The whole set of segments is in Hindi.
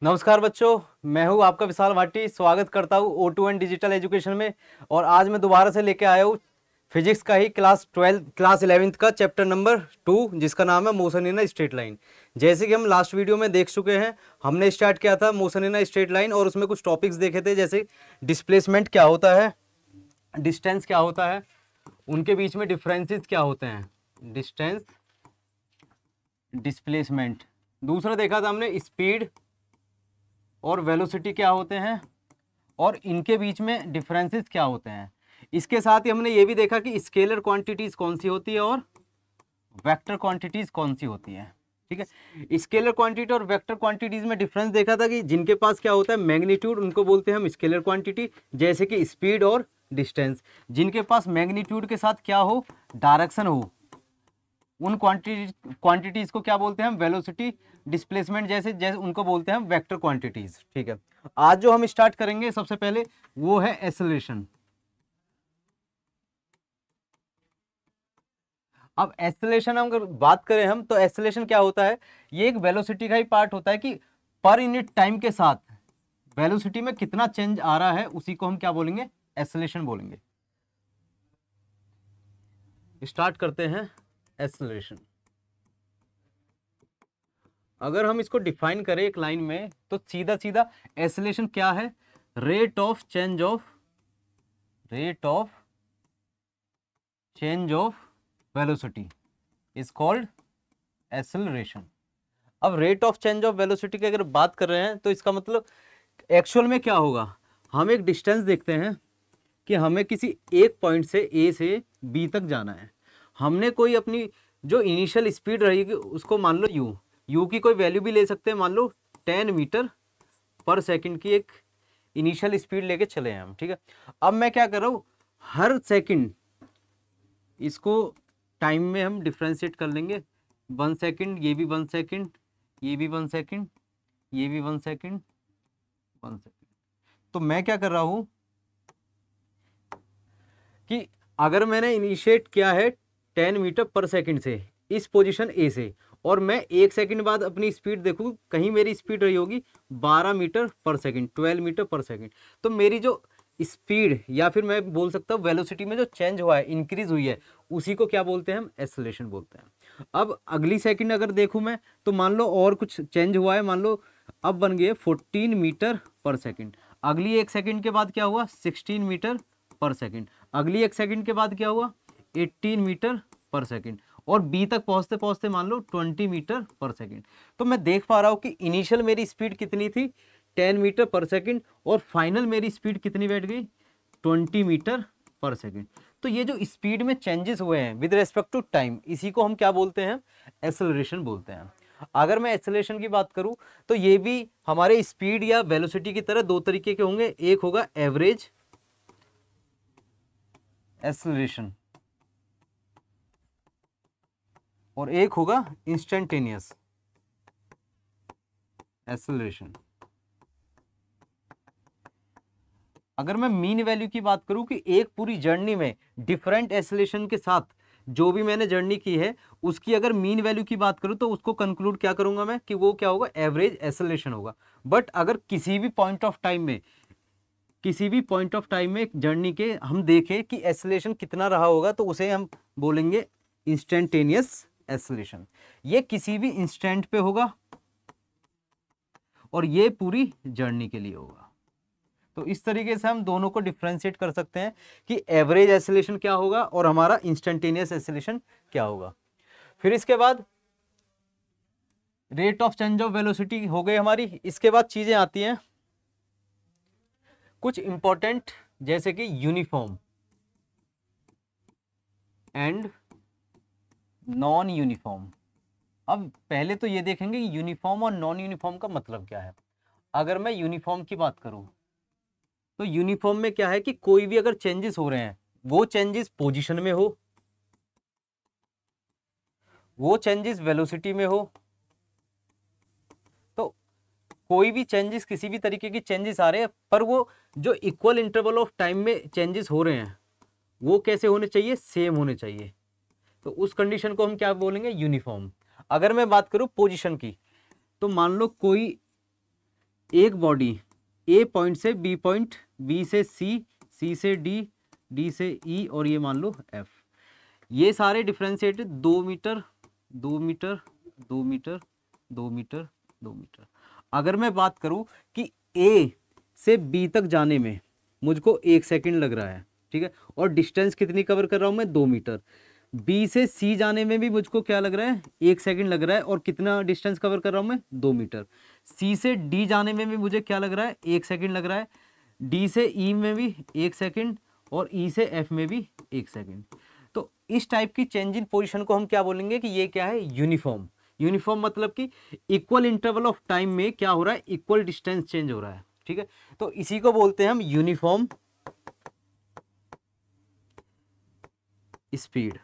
नमस्कार बच्चों, मैं हूं आपका विशाल भाटी। स्वागत करता हूं O2N डिजिटल एजुकेशन में। और आज मैं दोबारा से लेके आया हूं फिजिक्स का ही क्लास 11th का चैप्टर नंबर 2, जिसका नाम है motion in a straight line. जैसे कि हम लास्ट वीडियो में देख चुके हैं, हमने स्टार्ट किया था motion in a straight line और उसमें कुछ टॉपिक्स देखे थे, जैसे डिस्प्लेसमेंट क्या होता है, डिस्टेंस क्या होता है, उनके बीच में डिफरेंसेस क्या होते हैं, डिस्टेंस, डिस्प्लेसमेंट। दूसरा देखा था हमने स्पीड और वेलोसिटी क्या होते हैं और इनके बीच में डिफरेंसेस क्या होते हैं। इसके साथ ही हमने ये भी देखा कि स्केलर क्वांटिटीज कौन सी होती है और वेक्टर क्वांटिटीज कौन सी होती है। ठीक है, स्केलर क्वांटिटी और वेक्टर क्वांटिटीज में डिफरेंस देखा था कि जिनके पास क्या होता है मैग्नीट्यूड, उनको बोलते हैं हम स्केलर क्वांटिटी, जैसे कि स्पीड और डिस्टेंस। जिनके पास मैग्नीट्यूड के साथ क्या हो, डायरेक्शन हो, उन क्वांटिटीज को क्या बोलते हैं हम वेलोसिटी, डिस्प्लेसमेंट जैसे जैसे उनको बोलते हैं हम वेक्टर क्वांटिटीज। ठीक है, आज जो हम स्टार्ट करेंगे सबसे पहले वो है एक्सेलरेशन। अब एक्सेलरेशन हम अगर बात करें हम, तो एक्सेलरेशन क्या होता है, ये एक वेलोसिटी का ही पार्ट होता है कि पर यूनिट टाइम के साथ वेलोसिटी में कितना चेंज आ रहा है, उसी को हम क्या बोलेंगे, एक्सेलरेशन बोलेंगे। स्टार्ट करते हैं एक्सेलरेशन। अगर हम इसको डिफाइन करें एक लाइन में, तो सीधा सीधा एक्सेलरेशन क्या है, rate of change of velocity is called acceleration. अब rate of change of velocity की अगर बात कर रहे हैं, तो इसका मतलब एक्चुअल में क्या होगा, हम एक डिस्टेंस देखते हैं कि हमें किसी एक पॉइंट से ए से बी तक जाना है। हमने कोई अपनी जो इनिशियल स्पीड रहेगी उसको मान लो यू की कोई वैल्यू भी ले सकते हैं, मान लो 10 मीटर पर सेकंड की एक इनिशियल स्पीड लेके चले हैं हम। ठीक है, अब मैं क्या कर रहा हूँ, हर सेकंड इसको टाइम में हम डिफ्रेंशिएट कर लेंगे। 1 सेकंड, ये भी 1 सेकंड, ये भी 1 सेकंड, ये भी 1 सेकंड, 1 सेकंड। तो मैं क्या कर रहा हूं कि अगर मैंने इनिशिएट किया है 10 मीटर पर सेकंड से इस पोजीशन ए से, और मैं 1 सेकंड बाद अपनी स्पीड देखूं, कहीं मेरी स्पीड रही होगी 12 मीटर पर सेकंड, 12 मीटर पर सेकंड। तो मेरी जो स्पीड, या फिर मैं बोल सकता हूँ वेलोसिटी में जो चेंज हुआ है, इंक्रीज हुई है, उसी को क्या बोलते हैं हम, एक्सेलरेशन बोलते हैं। अब अगली सेकंड अगर देखूं मैं, तो मान लो और कुछ चेंज हुआ है, मान लो अब बन गए 14 मीटर पर सेकंड। अगली 1 सेकंड के बाद क्या हुआ, 16 मीटर पर सेकंड। अगली 1 सेकंड के बाद क्या हुआ, 18 मीटर पर सेकंड। और बी तक पहुंचते पहुंचते मान लो 20 मीटर पर सेकंड। तो मैं देख पा रहा हूं कि इनिशियल मेरी स्पीड कितनी थी, 10 मीटर पर सेकंड, और फाइनल मेरी स्पीड कितनी बैठ गई, 20 मीटर पर सेकंड। तो ये जो स्पीड में चेंजेस हुए हैं विद रेस्पेक्ट टू टाइम, इसी को हम क्या बोलते हैं, एक्सेलरेशन बोलते हैं। अगर मैं एक्सेलरेशन की बात करूं, तो ये भी हमारे स्पीड या वेलोसिटी की तरह दो तरीके के होंगे। एक होगा एवरेज एक्सेलरेशन और एक होगा इंस्टेंटेनियस एक्सेलरेशन। अगर मैं मीन वैल्यू की बात करूं कि एक पूरी जर्नी में डिफरेंट एक्सेलरेशन के साथ जो भी मैंने जर्नी की है, उसकी अगर मीन वैल्यू की बात करूं, तो उसको कंक्लूड क्या करूंगा मैं, कि वो क्या होगा, एवरेज एक्सेलरेशन होगा। बट अगर किसी भी पॉइंट ऑफ टाइम में जर्नी के हम देखें कि एक्सेलरेशन कितना रहा होगा, तो उसे हम बोलेंगे इंस्टेंटेनियस एक्सेलरेशन। ये किसी भी इंस्टेंट पे होगा और ये पूरी जर्नी के लिए होगा। तो इस तरीके से हम दोनों को डिफरेंशिएट कर सकते हैं कि एवरेज एक्सेलरेशन क्या होगा और हमारा इंस्टेंटेनियस एक्सेलरेशन क्या होगा। फिर इसके बाद rate of change of velocity हो गई हमारी। इसके बाद चीजें आती हैं कुछ इंपॉर्टेंट, जैसे कि यूनिफॉर्म एंड नॉन यूनिफॉर्म। अब पहले तो ये देखेंगे कि यूनिफॉर्म और नॉन यूनिफॉर्म का मतलब क्या है। अगर मैं यूनिफॉर्म की बात करूं, तो यूनिफॉर्म में क्या है कि कोई भी अगर चेंजेस हो रहे हैं, वो चेंजेस पोजीशन में हो, वो चेंजेस वेलोसिटी में हो, तो कोई भी चेंजेस, किसी भी तरीके की चेंजेस आ रहे हैं, पर वो जो इक्वल इंटरवल ऑफ टाइम में चेंजेस हो रहे हैं, वो कैसे होने चाहिए, सेम होने चाहिए। तो उस कंडीशन को हम क्या बोलेंगे, यूनिफॉर्म। अगर मैं बात करूं पोजीशन की, तो मान लो कोई एक बॉडी ए पॉइंट से बी पॉइंट, बी से सी, सी से डी, डी से ई और ये मान लो एफ, ये सारे differentiated 2 metre 2 metre 2 metre 2 metre 2 metre. अगर मैं बात करूं कि ए से बी तक जाने में मुझको 1 सेकंड लग रहा है, ठीक है, और डिस्टेंस कितनी कवर कर रहा हूं मैं, 2 मीटर। बी से सी जाने में भी मुझको क्या लग रहा है, 1 सेकंड लग रहा है, और कितना डिस्टेंस कवर कर रहा हूं मैं, 2 मीटर। सी से डी जाने में भी मुझे क्या लग रहा है, 1 सेकंड लग रहा है। डी से ई में भी 1 सेकंड, और ई से एफ में भी 1 सेकंड। तो इस टाइप की चेंज इन पोजिशन को हम क्या बोलेंगे कि ये क्या है, यूनिफॉर्म। यूनिफॉर्म मतलब कि इक्वल इंटरवल ऑफ टाइम में क्या हो रहा है, इक्वल डिस्टेंस चेंज हो रहा है, ठीक है। तो इसी को बोलते हैं हम यूनिफॉर्म स्पीड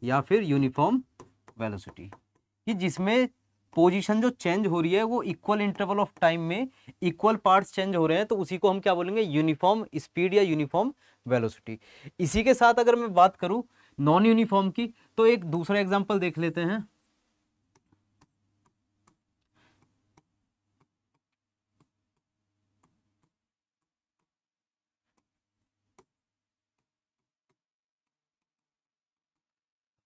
या फिर यूनिफॉर्म वेलोसिटी, कि जिसमें पोजीशन जो चेंज हो रही है वो इक्वल इंटरवल ऑफ टाइम में इक्वल पार्ट्स चेंज हो रहे हैं, तो उसी को हम क्या बोलेंगे, यूनिफॉर्म स्पीड या यूनिफॉर्म वेलोसिटी। इसी के साथ अगर मैं बात करूं नॉन यूनिफॉर्म की, तो एक दूसरा एग्जांपल देख लेते हैं।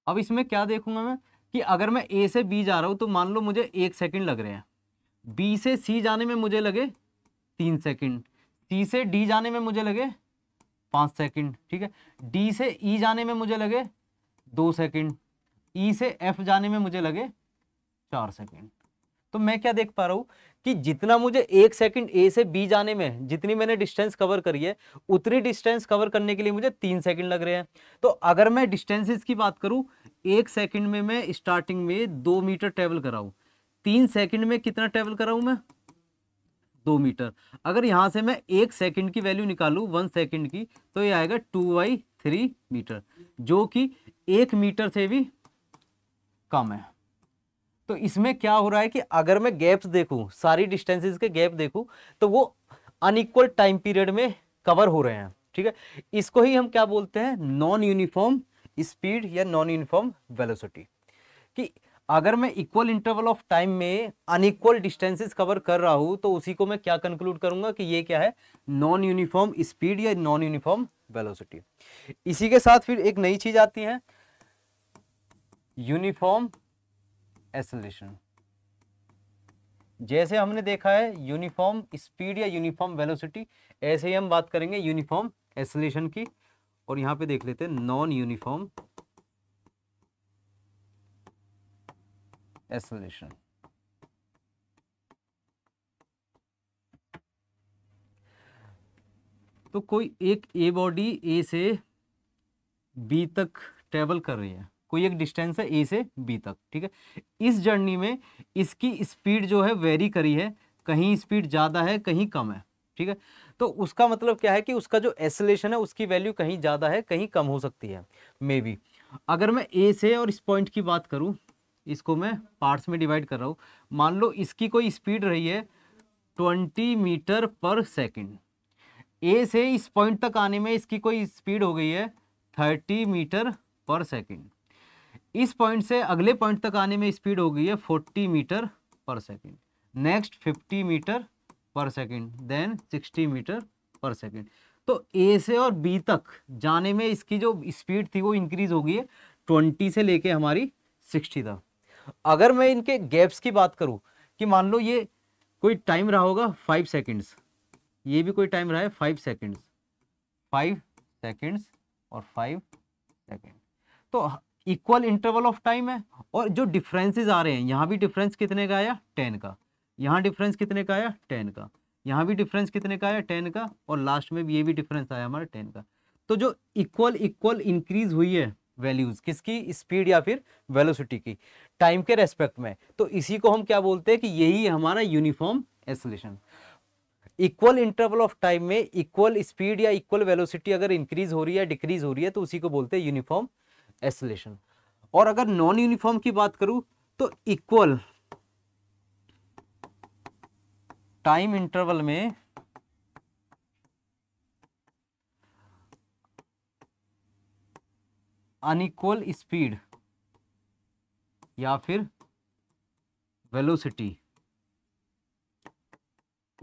अब इसमें क्या देखूंगा मैं कि अगर मैं ए से बी जा रहा हूं तो मान लो मुझे 1 सेकंड लग रहे हैं, बी से सी जाने में मुझे लगे 3 सेकंड, सी से डी जाने में मुझे लगे 5 सेकंड, ठीक है, डी से ई जाने में मुझे लगे 2 सेकंड, ई से एफ जाने में मुझे लगे 4 सेकंड। तो मैं क्या देख पा रहा हूं कि जितना मुझे 1 सेकंड ए से बी जाने में जितनी मैंने डिस्टेंस कवर करी है, उतनी डिस्टेंस कवर करने के लिए मुझे 3 सेकंड लग रहे हैं। तो अगर मैं डिस्टेंसेस की बात करूं, 1 सेकंड में मैं स्टार्टिंग में 2 मीटर ट्रेवल कराऊं, 3 सेकंड में कितना ट्रेवल कराऊं मैं, 2 मीटर। अगर यहां से मैं 1 सेकंड की वैल्यू निकालूं 1 सेकंड की, तो ये आएगा 2/3 मीटर, जो कि 1 मीटर से भी कम है। तो इसमें क्या हो रहा है कि अगर मैं गैप्स देखूं, सारी डिस्टेंसेस के गैप देखूं, तो वो अनइक्वल टाइम पीरियड में कवर हो रहे हैं, ठीक है। इसको ही हम क्या बोलते हैं, नॉन यूनिफॉर्म स्पीड या नॉन यूनिफॉर्म वेलोसिटी। कि अगर मैं इक्वल इंटरवल ऑफ टाइम में अनइक्वल डिस्टेंसेस कवर कर रहा हूं, तो उसी को मैं क्या कंक्लूड करूंगा कि ये क्या है, नॉन यूनिफॉर्म स्पीड या नॉन यूनिफॉर्म वेलोसिटी। इसी के साथ फिर एक नई चीज आती है, यूनिफॉर्म एक्सेलरेशन। जैसे हमने देखा है यूनिफॉर्म स्पीड या यूनिफॉर्म वेलोसिटी, ऐसे ही हम बात करेंगे यूनिफॉर्म एक्सेलरेशन की। और यहां पे देख लेते हैं नॉन यूनिफॉर्म एक्सेलरेशन। तो कोई एक ए बॉडी ए से बी तक ट्रेवल कर रही है, कोई एक डिस्टेंस है ए से बी तक, ठीक है। इस जर्नी में इसकी स्पीड जो है वेरी करी है, कहीं स्पीड ज़्यादा है कहीं कम है, ठीक है। तो उसका मतलब क्या है कि उसका जो एक्सेलरेशन है उसकी वैल्यू कहीं ज़्यादा है कहीं कम हो सकती है, मे बी। अगर मैं ए से और इस पॉइंट की बात करूँ, इसको मैं पार्ट्स में डिवाइड कर रहा हूँ, मान लो इसकी कोई स्पीड रही है 20 मीटर पर सेकेंड। ए से इस पॉइंट तक आने में इसकी कोई स्पीड हो गई है 30 मीटर पर सेकेंड। इस पॉइंट से अगले पॉइंट तक आने में स्पीड हो गई है 40 मीटर पर सेकेंड। नेक्स्ट 50 मीटर पर सेकेंड, देन 60 मीटर पर सेकेंड। तो ए से और बी तक जाने में इसकी जो स्पीड थी वो इंक्रीज हो गई है 20 से लेके हमारी 60 तक। अगर मैं इनके गैप्स की बात करूं कि मान लो ये कोई टाइम रहा होगा 5 सेकेंड्स, ये भी कोई टाइम रहा है 5 सेकेंड्स, 5 सेकेंड्स और 5 सेकेंड, तो इक्वल इंटरवल ऑफ टाइम है। और जो डिफरेंसेस आ रहे हैं, यहाँ भी डिफरेंस कितने का आया, 10 का, यहाँ डिफरेंस कितने का आया, 10 का, यहाँ भी डिफरेंस कितने का आया, 10 का, और लास्ट में भी ये भी डिफरेंस आया हमारा 10 का। तो जो इक्वल इक्वल इंक्रीज हुई है वैल्यूज किसकी, स्पीड या फिर वेलोसिटी की, टाइम के रेस्पेक्ट में, तो इसी को हम क्या बोलते हैं कि यही हमारा uniform acceleration. Equal interval of time में इक्वल स्पीड या इक्वल वेलोसिटी अगर इंक्रीज हो रही है डिक्रीज हो रही है, तो उसी को बोलते हैं यूनिफॉर्म एक्सेलरेशन। और अगर नॉन यूनिफॉर्म की बात करूं तो इक्वल टाइम इंटरवल में अनइक्वल स्पीड या फिर वेलोसिटी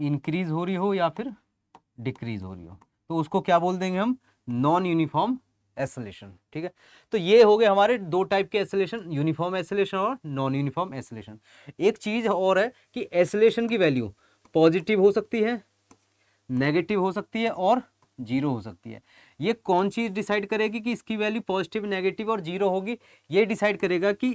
इंक्रीज हो रही हो या फिर डिक्रीज हो रही हो, तो उसको क्या बोल देंगे हम, नॉन यूनिफॉर्म एसिलेशन। ठीक है, तो ये हो गए हमारे दो टाइप के एसिलेशन, यूनिफॉर्म एसिलेशन और नॉन यूनिफॉर्म एसिलेशन। एक चीज और है कि एसिलेशन की वैल्यू पॉजिटिव हो सकती है, नेगेटिव हो सकती है और जीरो हो सकती है। ये कौन चीज डिसाइड करेगी कि इसकी वैल्यू पॉजिटिव, नेगेटिव और जीरो होगी? ये डिसाइड करेगा कि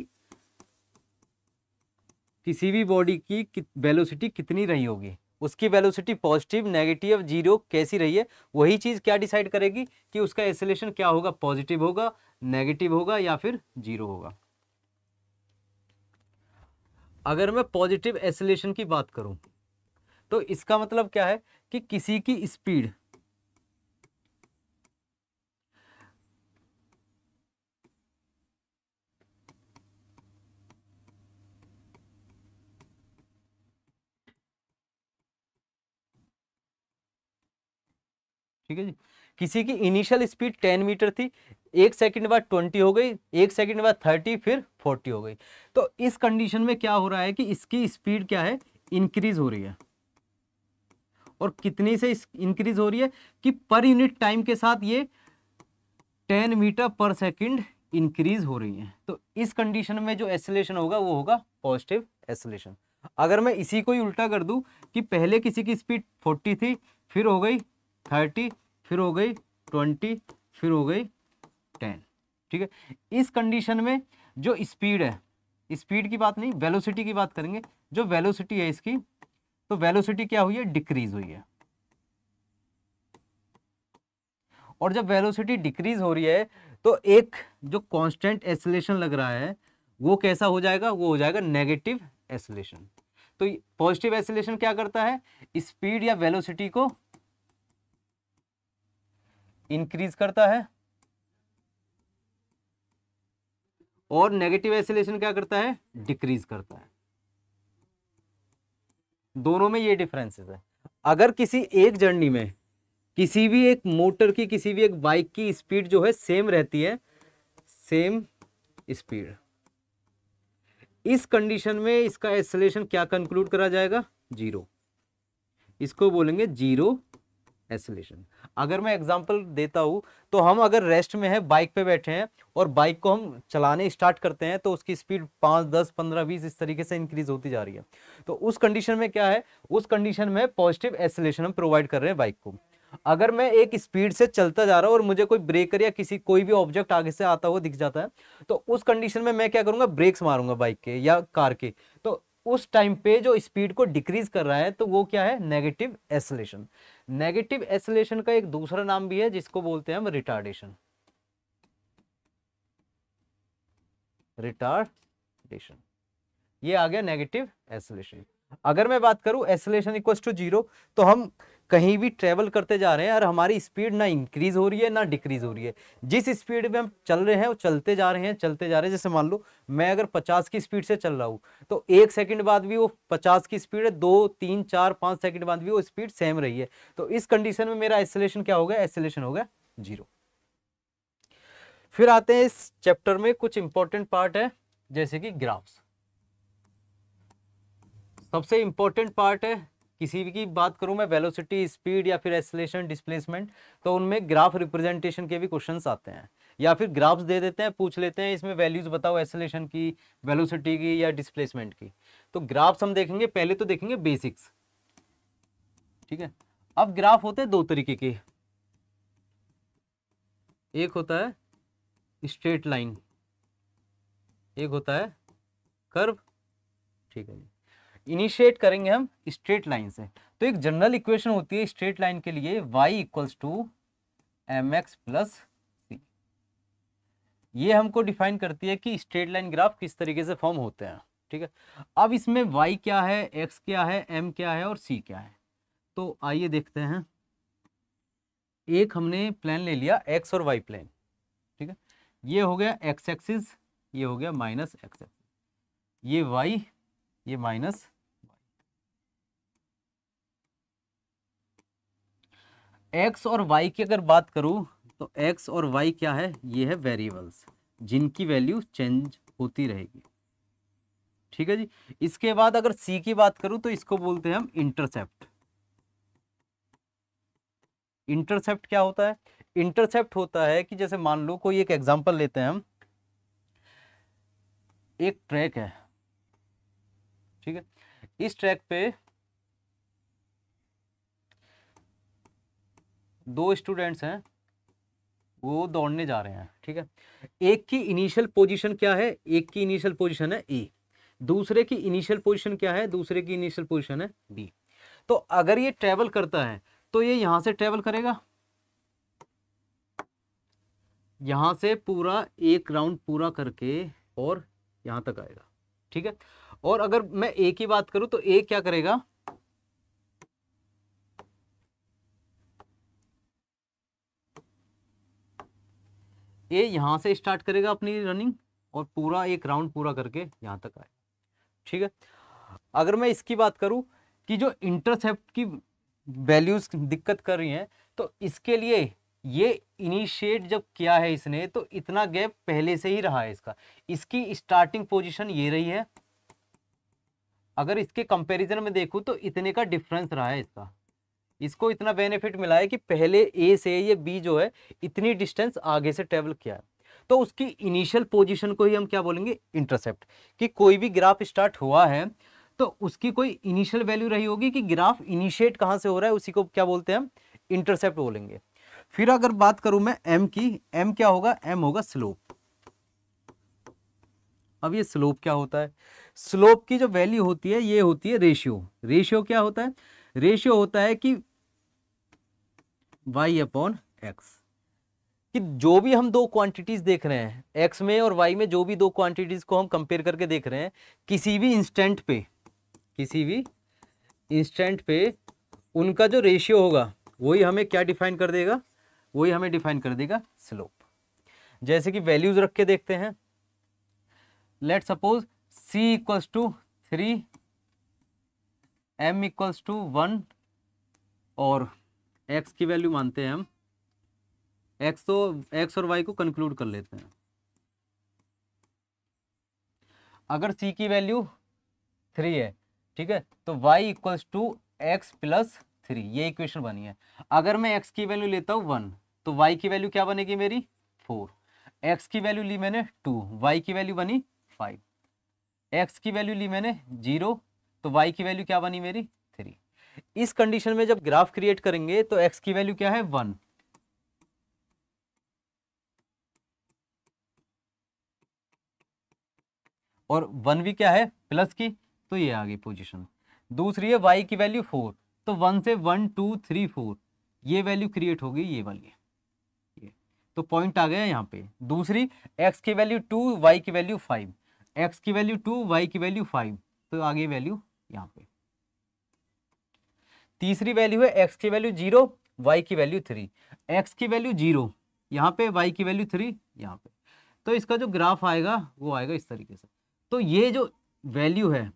किसी भी बॉडी की वेलोसिटी कितनी रही होगी, उसकी वेलोसिटी पॉजिटिव, नेगेटिव, जीरो कैसी रही है, वही चीज क्या डिसाइड करेगी कि उसका एसिलेशन क्या होगा, पॉजिटिव होगा, नेगेटिव होगा या फिर जीरो होगा। अगर मैं पॉजिटिव एसिलेशन की बात करूं तो इसका मतलब क्या है कि किसी की स्पीड ठीक है जी, किसी की इनिशियल स्पीड 10 मीटर थी, 1 सेकंड बाद 20 हो गई, 1 सेकंड बाद 30, फिर 40 हो गई। तो इस कंडीशन में क्या हो रहा है कि इसकी स्पीड क्या है, इंक्रीज हो रही है। और कितनी से इंक्रीज हो रही है कि पर यूनिट टाइम के साथ ये 10 मीटर पर सेकंड इंक्रीज हो रही है। तो इस कंडीशन में जो एसिलेशन होगा वो होगा पॉजिटिव एसिलेशन। अगर मैं इसी को ही उल्टा कर दूं कि पहले किसी की स्पीड 40 थी, फिर हो गई 30, फिर हो गई 20, फिर हो गई 10। ठीक है, इस कंडीशन में जो स्पीड है, स्पीड की बात नहीं, वेलोसिटी की बात करेंगे। जो वेलोसिटी है इसकी, तो वेलोसिटी क्या हुई है, डिक्रीज हुई है। और जब वेलोसिटी डिक्रीज हो रही है तो एक जो कांस्टेंट एसिलेशन लग रहा है वो कैसा हो जाएगा, वो हो जाएगा नेगेटिव एसिलेशन। तो पॉजिटिव एसिलेशन क्या करता है, स्पीड या वेलोसिटी को इंक्रीज करता है, और नेगेटिव एसिलेशन क्या करता है, डिक्रीज करता है। दोनों में ये डिफरेंसेस है। अगर किसी एक जर्नी में किसी भी एक मोटर की, किसी भी एक बाइक की स्पीड जो है सेम रहती है, सेम स्पीड, इस कंडीशन में इसका एसिलेशन क्या कंक्लूड करा जाएगा, जीरो। इसको बोलेंगे जीरो एसिलेशन। अगर मैं एग्जांपल देता हूं तो हम अगर रेस्ट में है, बाइक पे बैठे हैं और बाइक को हम चलाने स्टार्ट करते हैं तो उसकी स्पीड 5, 10, 15, 20 इस तरीके से इंक्रीज होती जा रही है। तो उस कंडीशन में क्या है, उस कंडीशन में पॉजिटिव एसिलेशन हम प्रोवाइड कर रहे हैं बाइक को। अगर मैं एक स्पीड से चलता जा रहा हूं और मुझे कोई ब्रेकर या किसी कोई भी ऑब्जेक्ट आगे से आता हुआ दिख जाता है, तो उस कंडीशन में मैं क्या करूंगा, ब्रेक्स मारूंगा बाइक के या कार के। तो उस टाइम पे जो स्पीड को डिक्रीज कर रहा है तो वो क्या है, नेगेटिव एसिलेशन। नेगेटिव एसिलेशन का एक दूसरा नाम भी है जिसको बोलते हैं हम रिटार्डेशन। रिटार्डेशन, ये आ गया नेगेटिव एसिलेशन। अगर मैं बात करूं एसिलेशन इक्वल्स टू जीरो, तो हम कहीं भी ट्रेवल करते जा रहे हैं और हमारी स्पीड ना इंक्रीज हो रही है ना डिक्रीज हो रही है। जिस स्पीड में हम चल रहे हैं वो चलते जा रहे हैं, चलते जा रहे हैं। जैसे मान लो मैं अगर 50 की स्पीड से चल रहा हूं तो 1 सेकंड बाद भी वो 50 की स्पीड है, 2, 3, 4, 5 सेकंड बाद भी वो स्पीड सेम रही है। तो इस कंडीशन में मेरा एसिलेशन क्या होगा, एसिलेशन होगा जीरो। फिर आते हैं इस चैप्टर में कुछ इंपॉर्टेंट पार्ट है जैसे कि ग्राफ्स। सबसे इंपॉर्टेंट पार्ट है, किसी भी की बात करूं मैं, वेलोसिटी, स्पीड या फिर एक्सेलरेशन, डिस्प्लेसमेंट, तो उनमें ग्राफ रिप्रेजेंटेशन के भी क्वेश्चंस आते हैं। या फिर ग्राफ्स दे देते हैं, पूछ लेते हैं इसमें वैल्यूज बताओ एक्सेलरेशन की, वेलोसिटी की या डिस्प्लेसमेंट की। तो ग्राफ्स हम देखेंगे, पहले तो देखेंगे बेसिक्स। ठीक है, अब ग्राफ होते हैं दो तरीके के, एक होता है स्ट्रेट लाइन, एक होता है कर्व। ठीक है जी, इनिशिएट करेंगे हम स्ट्रेट लाइन से। तो एक जनरल इक्वेशन होती है स्ट्रेट लाइन के लिए, y equals to mx plus C. ये हमको डिफाइन करती है कि स्ट्रेट लाइन ग्राफ किस तरीके से फॉर्म होते हैं। ठीक है, अब इसमें y क्या है, x क्या है, m क्या है और c क्या है। तो आइए देखते हैं। एक हमने प्लेन ले लिया x और y प्लेन। ठीक है, ये हो गया x एक्सिस, ये हो गया माइनस x एक्सिस, ये y, ये माइनस। x और y की अगर बात करूं तो x और y क्या है, ये है वेरिएबल्स जिनकी वैल्यू चेंज होती रहेगी। ठीक है जी, इसके बाद अगर c की बात करूं तो इसको बोलते हैं हम इंटरसेप्ट। इंटरसेप्ट क्या होता है? इंटरसेप्ट होता है कि जैसे मान लो कोई एक एग्जांपल लेते हैं हम, एक ट्रैक है, ठीक है, इस ट्रैक पे दो स्टूडेंट्स हैं, वो दौड़ने जा रहे हैं, ठीक है। एक की इनिशियल पोजीशन क्या है? एक की इनिशियल पोजीशन है ए, दूसरे की इनिशियल पोजीशन क्या है? दूसरे की इनिशियल पोजीशन है बी। तो अगर ये ट्रेवल करता है तो ये यहां से ट्रेवल करेगा, यहां से पूरा एक राउंड पूरा करके और यहां तक आएगा, ठीक है। और अगर मैं ए की बात करूं तो ए क्या करेगा? ए यहां से स्टार्ट करेगा अपनी रनिंग और पूरा एक राउंड पूरा करके यहां तक आएगा, ठीक है। अगर मैं इसकी बात करूं कि जो इंटरसेप्ट की वैल्यूज दिक्कत कर रही हैं, तो इसके लिए ये इनिशिएट जब किया है इसने, तो इतना गैप पहले से ही रहा है इसका, इसकी स्टार्टिंग पोजीशन ये रही है। अगर इसके कंपैरिजन में देखूं तो इतने का डिफरेंस रहा है इसका, इसको इतना बेनिफिट मिला है कि पहले ए से ये बी जो है इतनी डिस्टेंस आगे से ट्रेवल किया है। तो उसकी इनिशियल पोजीशन को ही हम क्या बोलेंगे? इंटरसेप्ट। कि कोई भी ग्राफ स्टार्ट हुआ है तो उसकी कोई इनिशियल वैल्यू रही होगी कि ग्राफ इनिशिएट कहां से हो रहा है, उसी को क्या बोलते हैं हम? इंटरसेप्ट बोलेंगे। फिर अगर बात करूं मैं एम की, एम क्या होगा? एम होगा स्लोप। अब ये स्लोप क्या होता है? स्लोप की जो वैल्यू होती है ये होती है रेशियो। रेशियो क्या होता है? रेशियो होता है कि y अपॉन एक्स, कि जो भी हम दो क्वांटिटीज देख रहे हैं x में और y में, जो भी दो क्वांटिटीज को हम कंपेयर करके देख रहे हैं, किसी भी इंस्टेंट पे उनका जो रेशियो होगा वही हमें क्या डिफाइन कर देगा? वही हमें डिफाइन कर देगा स्लोप। जैसे कि वैल्यूज रख के देखते हैं। Let suppose c equals to 3, m equals to 1 और x की वैल्यू मानते हैं हम x, तो x और y को कंक्लूड कर लेते हैं। अगर c की वैल्यू 3 है, ठीक है, तो y equals to X plus 3, ये इक्वेशन बनी है। अगर मैं x की वैल्यू लेता हूँ 1 तो y की वैल्यू क्या बनेगी मेरी? 4। x की वैल्यू ली मैंने 2, y की वैल्यू बनी 5। x की वैल्यू ली मैंने 0 तो y की वैल्यू क्या बनी मेरी? 3। इस कंडीशन में जब ग्राफ क्रिएट करेंगे तो x की वैल्यू क्या है? 1, और 1 भी क्या है? प्लस की, तो ये आ गई पोजीशन। दूसरी है y की वैल्यू 4, तो 1 से 1 2 3 4 ये वैल्यू क्रिएट हो गई, ये वाली, ये तो पॉइंट आ गया यहाँ पे। दूसरी x की वैल्यू 2, y की वैल्यू 5, x की वैल्यू 2, y की वैल्यू 5, तो आ गई वैल्यू यहाँ पे। तीसरी वैल्यू है x की वैल्यू 0, y की वैल्यू 3, x की वैल्यू 0 यहाँ पे, y की वैल्यू 3 यहाँ पे। तो इसका जो ग्राफ आएगा वो आएगा इस तरीके से। तो ये जो वैल्यू है,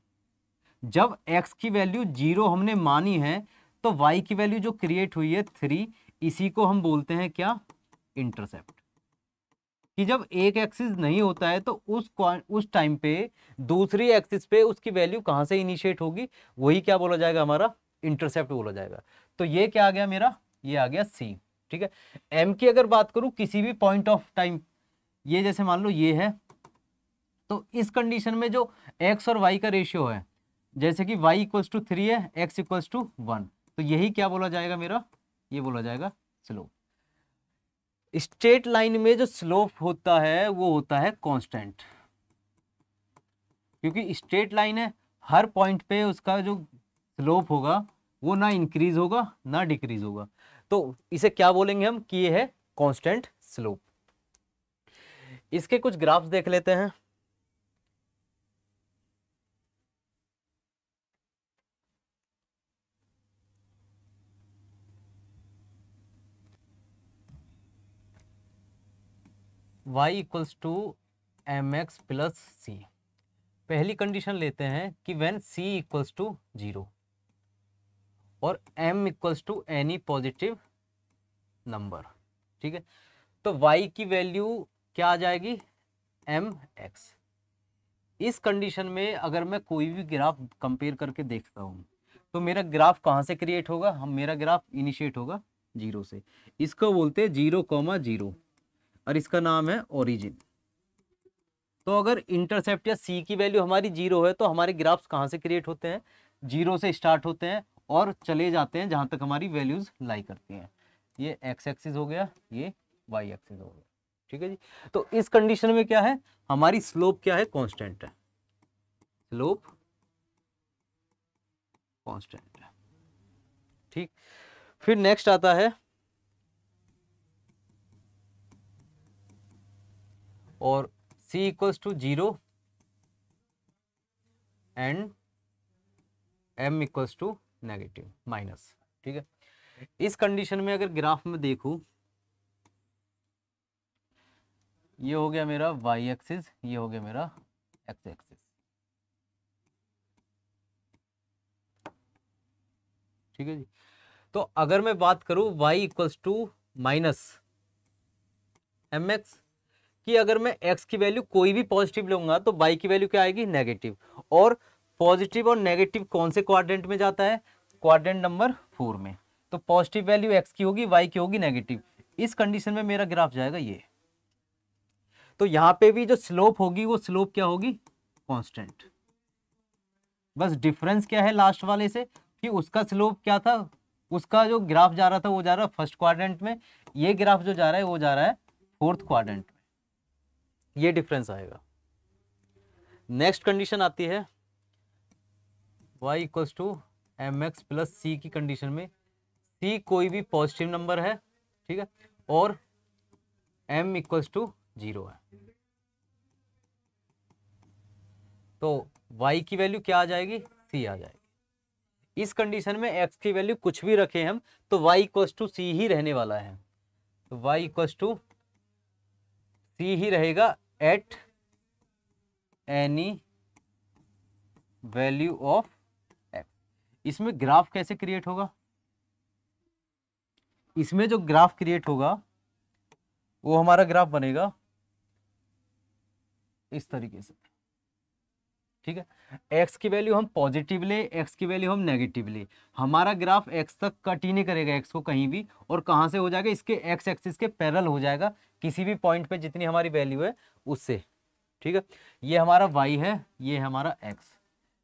जब x की वैल्यू 0 हमने मानी है तो y की वैल्यू जो क्रिएट हुई है 3, इसी को हम बोलते हैं क्या? इंटरसेप्ट। कि जब एक एक्सिस नहीं होता है तो उस टाइम पे दूसरी एक्सिस पे उसकी वैल्यू कहां से इनिशिएट होगी, वही क्या बोला जाएगा? हमारा इंटरसेप्ट बोला जाएगा। तो ये क्या आ गया मेरा? ये आ गया सी, ठीक है। एम की अगर बात करूं किसी भी पॉइंट ऑफ टाइम, ये जैसे मान लो ये है, तो इस कंडीशन में जो x और y का रेशियो है, जैसे कि y इक्वल्स टू 3 है, x इक्वल्स टू 1, तो यही क्या बोला जाएगा मेरा? ये बोला जाएगा स्लोप। स्ट्रेट लाइन में जो स्लोप होता है वो होता है कांस्टेंट, क्योंकि स्ट्रेट लाइन है, हर पॉइंट पे उसका जो स्लोप होगा वो ना इंक्रीज होगा ना डिक्रीज होगा, तो इसे क्या बोलेंगे हम? कि ये है कांस्टेंट स्लोप। इसके कुछ ग्राफ्स देख लेते हैं। y equals to M X plus C. पहली कंडीशन लेते हैं कि व्हेन c इक्वल्स टू 0 और m equals to any positive number, ठीक है। तो y की वैल्यू क्या आ जाएगी? mx। इस कंडीशन में अगर मैं कोई भी ग्राफ कंपेयर करके देखता हूँ तो मेरा ग्राफ कहाँ से क्रिएट होगा? मेरा ग्राफ इनिशिएट होगा जीरो से। इसको बोलते हैं 0,0 और इसका नाम है ओरिजिन। तो अगर इंटरसेप्ट या सी की वैल्यू हमारी जीरो है तो हमारे ग्राफ्स कहाँ से क्रिएट होते हैं, जीरो से स्टार्ट होते हैं और चले जाते हैं जहाँ तक हमारी वैल्यूज लाई करती हैं। ये एक्स एक्सिस हो गया, ये वाई एक्सिस हो गया, ठीक है जी। तो इस कंडीशन में क्या है, हमारी स्लोप क्या है, कांस्टेंट है, स्लोप कांस्टेंट है, ठीक। फिर नेक्स्ट आता है और c equals to 0 and m equals to negative minus, ठीक है। इस कंडीशन में अगर ग्राफ में देखूं, ये हो गया मेरा y एक्सिस, ये हो गया मेरा x एक्सिस, ठीक है जी। तो अगर मैं बात करूं y equals to minus M X, कि अगर मैं x की वैल्यू कोई भी पॉजिटिव लूंगा तो y की वैल्यू क्या आएगी, नेगेटिव। और पॉजिटिव और नेगेटिव कौन से क्वाड्रेंट में जाता है, क्वाड्रेंट नंबर 4 में। तो पॉजिटिव वैल्यू x की होगी, y की होगी नेगेटिव। इस कंडीशन में मेरा ग्राफ जाएगा ये। तो यहाँ पे भी जो स्लोप होगी वो स्लोप क्या होगी, कांस्टेंट। बस डिफरेंस क्या है लास्ट वाले से, कि उसका स्लोप क्या था, उसका जो ग्राफ जा रहा था वो जा रहा है फर्स्ट क्वाड्रेंट में, ये ग्राफ जो जा रहा है वो जा रहा है फोर्थ क्वाड्रेंट में, ये डिफरेंस आएगा। नेक्स्ट कंडीशन आती है y equals to M X plus C की कंडीशन में c कोई भी पॉजिटिव नंबर है, ठीक है, और m इक्वल्स टू 0 है। तो y की वैल्यू क्या आ जाएगी, c आ जाएगी। इस कंडीशन में x की वैल्यू कुछ भी रखें हम तो y इक्वल्स टू c ही रहने वाला है। तो y इक्वल्स टू c ही रहेगा at any value of x। इसमें ग्राफ कैसे क्रिएट होगा, इसमें जो ग्राफ क्रिएट होगा वो हमारा ग्राफ बनेगा इस तरीके से, ठीक है। x की वैल्यू हम पॉजिटिव ले, x की वैल्यू हम नेगेटिव ले, हमारा ग्राफ x तक कट ही नहीं करेगा x को कहीं भी, और कहां से हो जाएगा, इसके x एक्सिस के पैरेलल हो जाएगा किसी भी पॉइंट पे जितनी हमारी वैल्यू है उससे, ठीक है। ये हमारा y है, ये हमारा x,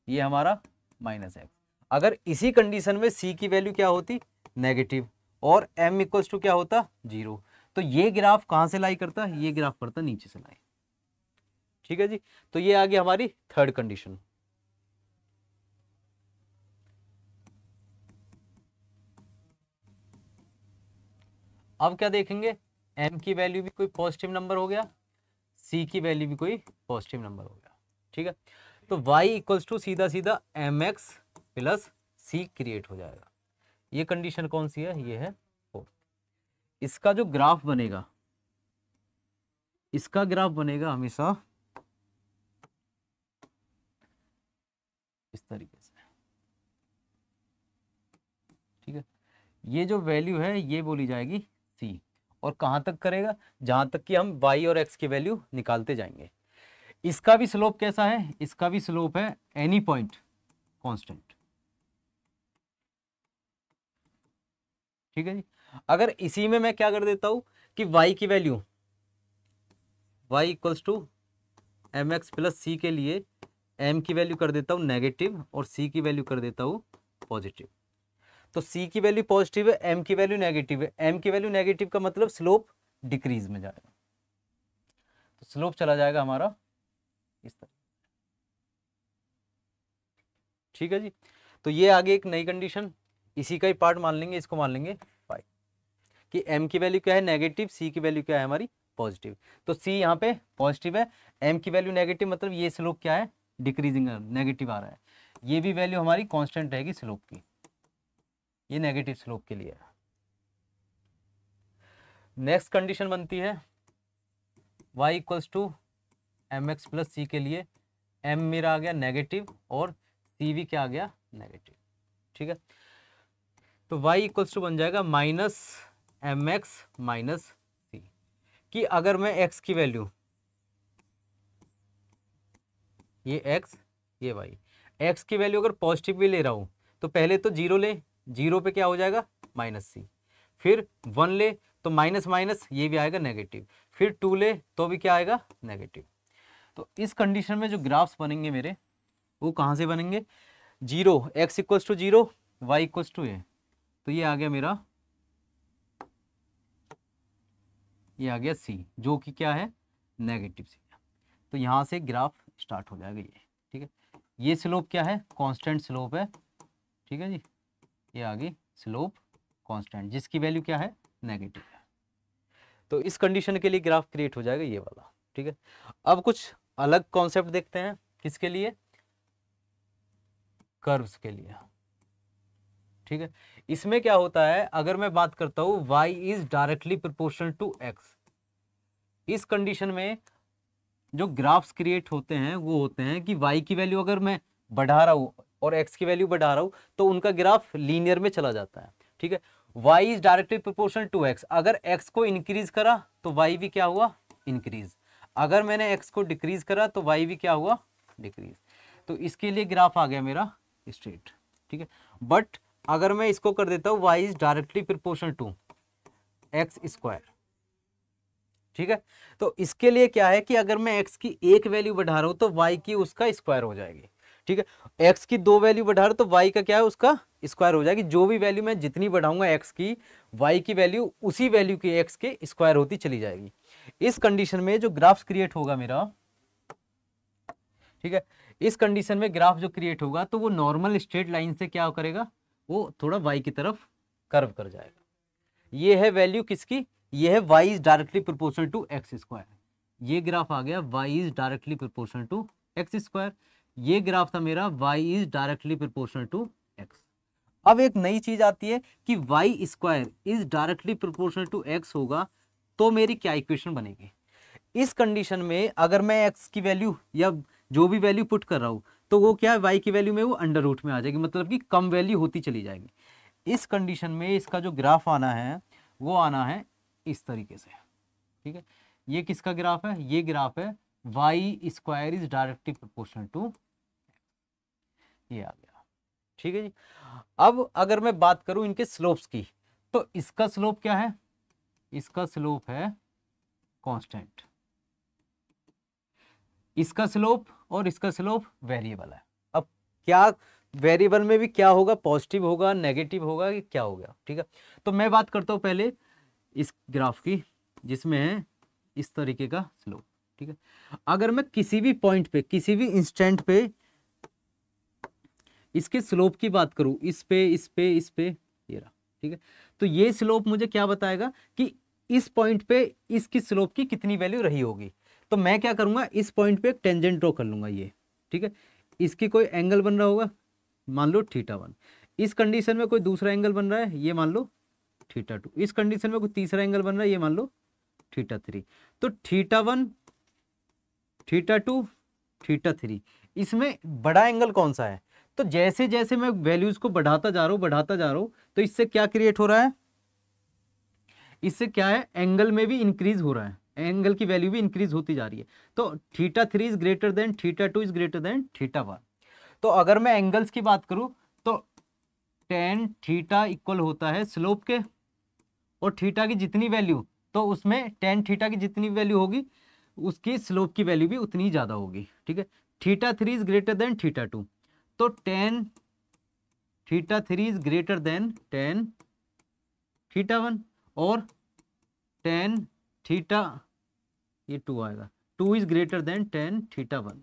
ये हमारा माइनस x। अगर इसी कंडीशन में c की वैल्यू क्या होती, नेगेटिव, और m इक्वल्स टू क्या होता, 0, तो ये ग्राफ कहां से लाई करता, ये ग्राफ करता नीचे से लाई, ठीक है जी। तो ये आ गई हमारी थर्ड कंडीशन। अब क्या देखेंगे, m की वैल्यू भी कोई पॉजिटिव नंबर हो गया, c की वैल्यू भी कोई पॉजिटिव नंबर हो गया, ठीक है। तो y इक्वल्स टू सीधा सीधा एम एक्स प्लस सी क्रिएट हो जाएगा। ये कंडीशन कौन सी है, ये है 4। इसका जो ग्राफ बनेगा, इसका ग्राफ बनेगा हमेशा इस तरीके से, ठीक है। ये जो वैल्यू है ये बोली जाएगी c, और कहां तक करेगा, जहां तक कि हम y और x की वैल्यू निकालते जाएंगे। इसका भी स्लोप कैसा है, इसका भी स्लोप है एनी पॉइंट कांस्टेंट, ठीक है जी। अगर इसी में मैं क्या कर देता हूं कि y की value y equals to M X plus C के लिए m की वैल्यू कर देता हूं नेगेटिव और c की वैल्यू कर देता हूं पॉजिटिव। तो c की वैल्यू पॉजिटिव है, m की वैल्यू नेगेटिव है, m की वैल्यू नेगेटिव का मतलब स्लोप डिक्रीज में जाएगा, तो स्लोप चला जाएगा हमारा इस तरह, ठीक है जी। तो ये आगे एक नई कंडीशन, इसी का ही पार्ट मान लेंगे, इसको मान लेंगे फाइव, कि m की वैल्यू क्या है नेगेटिव, c की वैल्यू क्या है हमारी पॉजिटिव। तो c यहाँ पे पॉजिटिव है, m की वैल्यू नेगेटिव, मतलब ये स्लोप क्या है, डिक्रीजिंग नेगेटिव आ रहा है। ये भी वैल्यू हमारी कांस्टेंट रहेगी स्लोप की, ये नेगेटिव स्लोप के लिए है। नेक्स्ट कंडीशन बनती है y equals to M X plus C के लिए m मेरा आ गया नेगेटिव और c भी क्या आ गया, नेगेटिव, ठीक है। तो y इक्वल्स टू बन जाएगा माइनस एम एक्स माइनस सी, कि अगर मैं x की वैल्यू, ये x ये y, x की वैल्यू अगर पॉजिटिव भी ले रहा हूं तो पहले तो 0 ले, 0 पे क्या हो जाएगा, माइनस सी, फिर 1 ले तो माइनस माइनस ये भी आएगा नेगेटिव, फिर 2 ले तो भी क्या आएगा नेगेटिव। तो इस कंडीशन में जो ग्राफ्स बनेंगे मेरे वो कहाँ से बनेंगे, 0 x equals to 0 y equals to A, तो ये आ गया मेरा, ये आ गया सी जो कि क्या है नेगेटिव सी। तो यहाँ से ग्राफ स्टार्ट हो जाएगा ये, ठीक है। ये स्लोप क्या है, कांस्टेंट स्लोप है, ठीक है जी। ये आ गई स्लोप कांस्टेंट जिसकी वैल्यू क्या है नेगेटिव है। तो इस कंडीशन के लिए ग्राफ क्रिएट हो जाएगा ये वाला, ठीक है। अब कुछ अलग कॉन्सेप्ट देखते हैं, किसके लिए, कर्व्स के लिए, ठीक है। इसमें क्या होता है, अगर मैं बात करता हूं y is directly proportional to x, इस कंडीशन में जो ग्राफ्स क्रिएट होते हैं वो होते हैं कि y की वैल्यू अगर मैं बढ़ा रहा हूं और x की वैल्यू बढ़ा रहा हूं तो उनका ग्राफ लीनियर में चला जाता है, ठीक है। y is directly proportional to x, अगर x को इंक्रीज करा तो y भी क्या हुआ इंक्रीज, अगर मैंने x को डिक्रीज करा तो y भी क्या हुआ डिक्रीज। तो इसके लिए ग्राफ आ गया मेरा स्ट्रेट, ठीक है। बट अगर मैं इसको कर देता हूं y is directly proportional to x square, ठीक है। तो इसके लिए क्या है कि अगर मैं x की एक वैल्यू बढ़ा रहा हूं तो y की उसका स्क्वायर हो जाएगी, ठीक है। x की 2 वैल्यू बढ़ा रहा हूं तो y का क्या है उसका स्क्वायर हो जाएगी, जो भी वैल्यू मैं जितनी बढ़ाऊंगा x की, y की वैल्यू उसी वैल्यू की x के स्क्वायर होती चली जाएगी। इस कंडीशन में जो ग्राफ क्रिएट होगा मेरा, ठीक है, इस कंडीशन में ग्राफ जो क्रिएट होगा तो वो नॉर्मल स्ट्रेट लाइन से क्या करेगा, वो थोड़ा y की तरफ कर्व कर जाएगा। ये है वैल्यू किसकी, ये है y is directly proportional to X square, ये ग्राफ आ गया y is directly proportional to X square, ये ग्राफ था मेरा y is directly proportional to x। अब एक नई चीज आती है कि y square is directly proportional to x होगा तो मेरी क्या इक्वेशन बनेगी। इस कंडीशन में अगर मैं x की वैल्यू या जो भी वैल्यू पुट कर रहा हूं तो वो क्या है y की वैल्यू में वो अंडर रूट में आ जाएगी, मतलब कि कम वैल्यू होती चली जाएगी। इस कंडीशन में इसका जो ग्राफ आना है वो आना है इस तरीके से, ठीक है। ये किसका ग्राफ है, ये ग्राफ है y square is directly proportional to, ये आ गया, ठीक है जी। अब अगर मैं बात करूं इनके स्लोप्स की तो इसका स्लोप क्या है, इसका स्लोप है कांस्टेंट, इसका स्लोप और इसका स्लोप वेरिएबल है। अब क्या वेरिएबल में भी क्या होगा, पॉजिटिव होगा नेगेटिव होगा कि क्या होगा, ठीक है। तो मैं बात करता हूं पहले इस ग्राफ की जिसमें है इस तरीके का स्लोप, ठीक है। अगर मैं किसी भी पॉइंट पे किसी भी इंस्टेंट पे इसके स्लोप की बात करूं, इस पे ये रहा, ठीक है। तो ये स्लोप मुझे क्या बताएगा कि इस पॉइंट पे इसकी स्लोप की कितनी वैल्यू रही होगी। तो मैं क्या करूंगा, इस पॉइंट पे एक टेंजेंट ड्रॉ कर लूंगा ये, ठीक है। इसकी कोई एंगल बन रहा होगा, मान लो θ1, इस कंडीशन में कोई दूसरा एंगल बन रहा है, ये मान लो θ2, इस कंडीशन में कोई तीसरा एंगल बन रहा है, ये मान लो θ3। तो θ1 θ2 θ3, इसमें बड़ा एंगल कौन सा है। तो जैसे जैसे मैं वैल्यूज को बढ़ाता जा रहा हूं तो इससे क्या क्रिएट हो रहा है, इससे क्या है एंगल में भी इंक्रीज हो रहा है, एंगल की वैल्यू भी इंक्रीज होती जा रही है। तो θ3 is greater than θ2 is greater than θ1। तो अगर मैं एंगल्स की बात करूं तो tan θ इक्वल होता है स्लोप के, और थीटा की जितनी वैल्यू तो उसमें tan θ की जितनी वैल्यू होगी उसकी स्लोप की वैल्यू भी उतनी ही ज्यादा होगी, ठीक है। θ3 इज ग्रेटर देन θ2, तो tan θ3 is greater than tan θ1, और tan θ, ये 2 आएगा, 2 इज ग्रेटर देन tan θ1,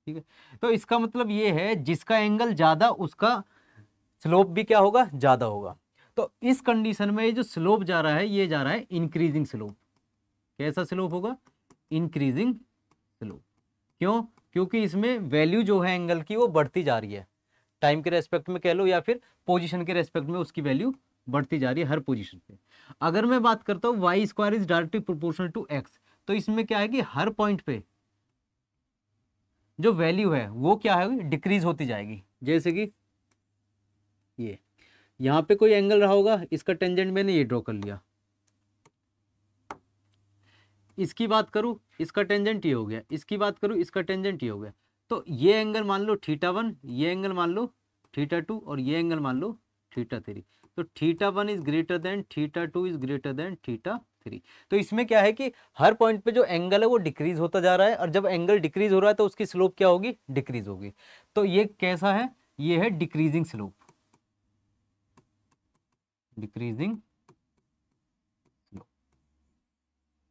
ठीक है। तो इसका मतलब ये है जिसका एंगल ज्यादा उसका स्लोप भी क्या होगा ज्यादा होगा। तो इस कंडीशन में ये जो स्लोप जा रहा है ये जा रहा है इंक्रीजिंग स्लोप। कैसा स्लोप होगा, इंक्रीजिंग स्लोप। क्यों, क्योंकि इसमें वैल्यू जो है एंगल की वो बढ़ती जा रही है, टाइम के रेस्पेक्ट में कह लो या फिर पोजीशन के रेस्पेक्ट में उसकी वैल्यू बढ़ती जा रही है हर पोजीशन पे। अगर मैं बात करता हूँ Y square is directly proportional to X, तो इसमें क्या है कि हर पॉइंट पे जो वैल्यू है वो क्या है डिक्रीज होती जाएगी। जैसे कि ये यहाँ पे कोई एंगल रहा होगा, इसका टेंजेंट मैंने ये ड्रॉ कर लिया, इसकी बात करूं इसका टेंजेंट ये हो गया, इसकी बात करूं इसका टेंजेंट ये हो गया। तो ये एंगल मान लो θ1, ये एंगल मान लो θ2 और ये एंगल मान लो थीटा 3। तो theta 1 is greater then theta 2 is greater then theta 3। तो इसमें क्या है कि हर पॉइंट पे जो एंगल है वो डिक्रीज होता जा रहा है, और जब एंगल डिक्रीज हो रहा है तो उसकी स्लोप क्या होगी, डिक्रीज होगी। तो ये कैसा है, ये है डिक्रीजिंग स्लोप, डिक्रीजिंग।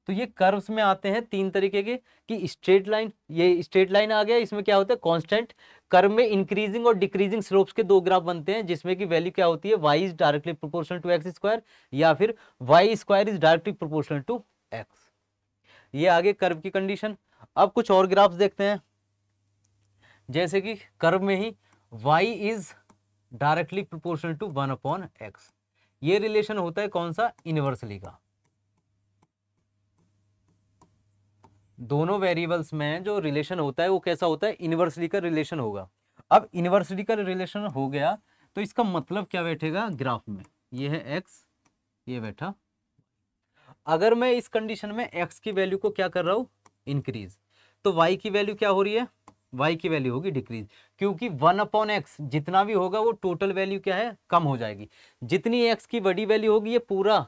तो ये कर्व्स में आते हैं तीन तरीके के, कि स्ट्रेट लाइन, ये स्ट्रेट लाइन आ गया, इसमें क्या होता है कांस्टेंट। कर्व में इंक्रीजिंग और डिक्रीजिंग स्लोप्स के दो ग्राफ बनते हैं, जिसमें की वैल्यू क्या होती है, y is directly proportional to X square, या फिर y square is directly proportional to X. ये आगे कर्व की कंडीशन। अब कुछ और ग्राफ्स देखते हैं, जैसे कि कर्व में ही y is directly proportional to 1/x। ये रिलेशन होता है कौन सा, इनवर्सली का। दोनों वेरिएबल्स में जो रिलेशन होता है वो कैसा होता है, इनवर्सली का रिलेशन होगा। अब इनवर्सली का रिलेशन हो गया तो इसका मतलब क्या बैठेगा ग्राफ में, ये है x, ये बैठा। अगर मैं इस कंडीशन में x की वैल्यू को क्या कर रहा हूँ, इंक्रीज, तो y की वैल्यू क्या हो रही है, y की वैल्यू होगी डिक्रीज, क्योंकि 1/x जितना भी होगा वो टोटल वैल्यू क्या है, कम हो जाएगी। जितनी x की बड़ी वैल्यू होगी ये पूरा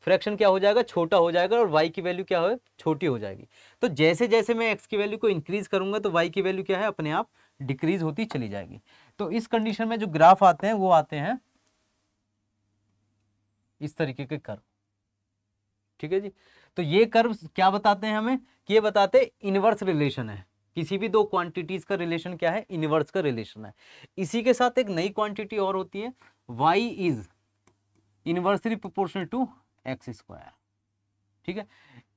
फ्रैक्शन क्या हो जाएगा, छोटा हो जाएगा, और y की वैल्यू क्या हो, छोटी हो जाएगी। तो जैसे जैसे मैं x की वैल्यू को इंक्रीज करूंगा तो y की वैल्यू क्या है, अपने आप डिक्रीज होती चली जाएगी। तो इस कंडीशन में जो ग्राफ आते हैं वो आते हैं इस तरीके के कर्व, ठीक है जी। तो ये कर्व क्या बताते हैं हमें, कि ये बताते हैं इनवर्स रिलेशन है। किसी भी दो क्वांटिटीज का रिलेशन क्या है, इनवर्स का रिलेशन है। इसी के साथ एक नई क्वांटिटी और होती है, y is inversely proportional to X square, ठीक है।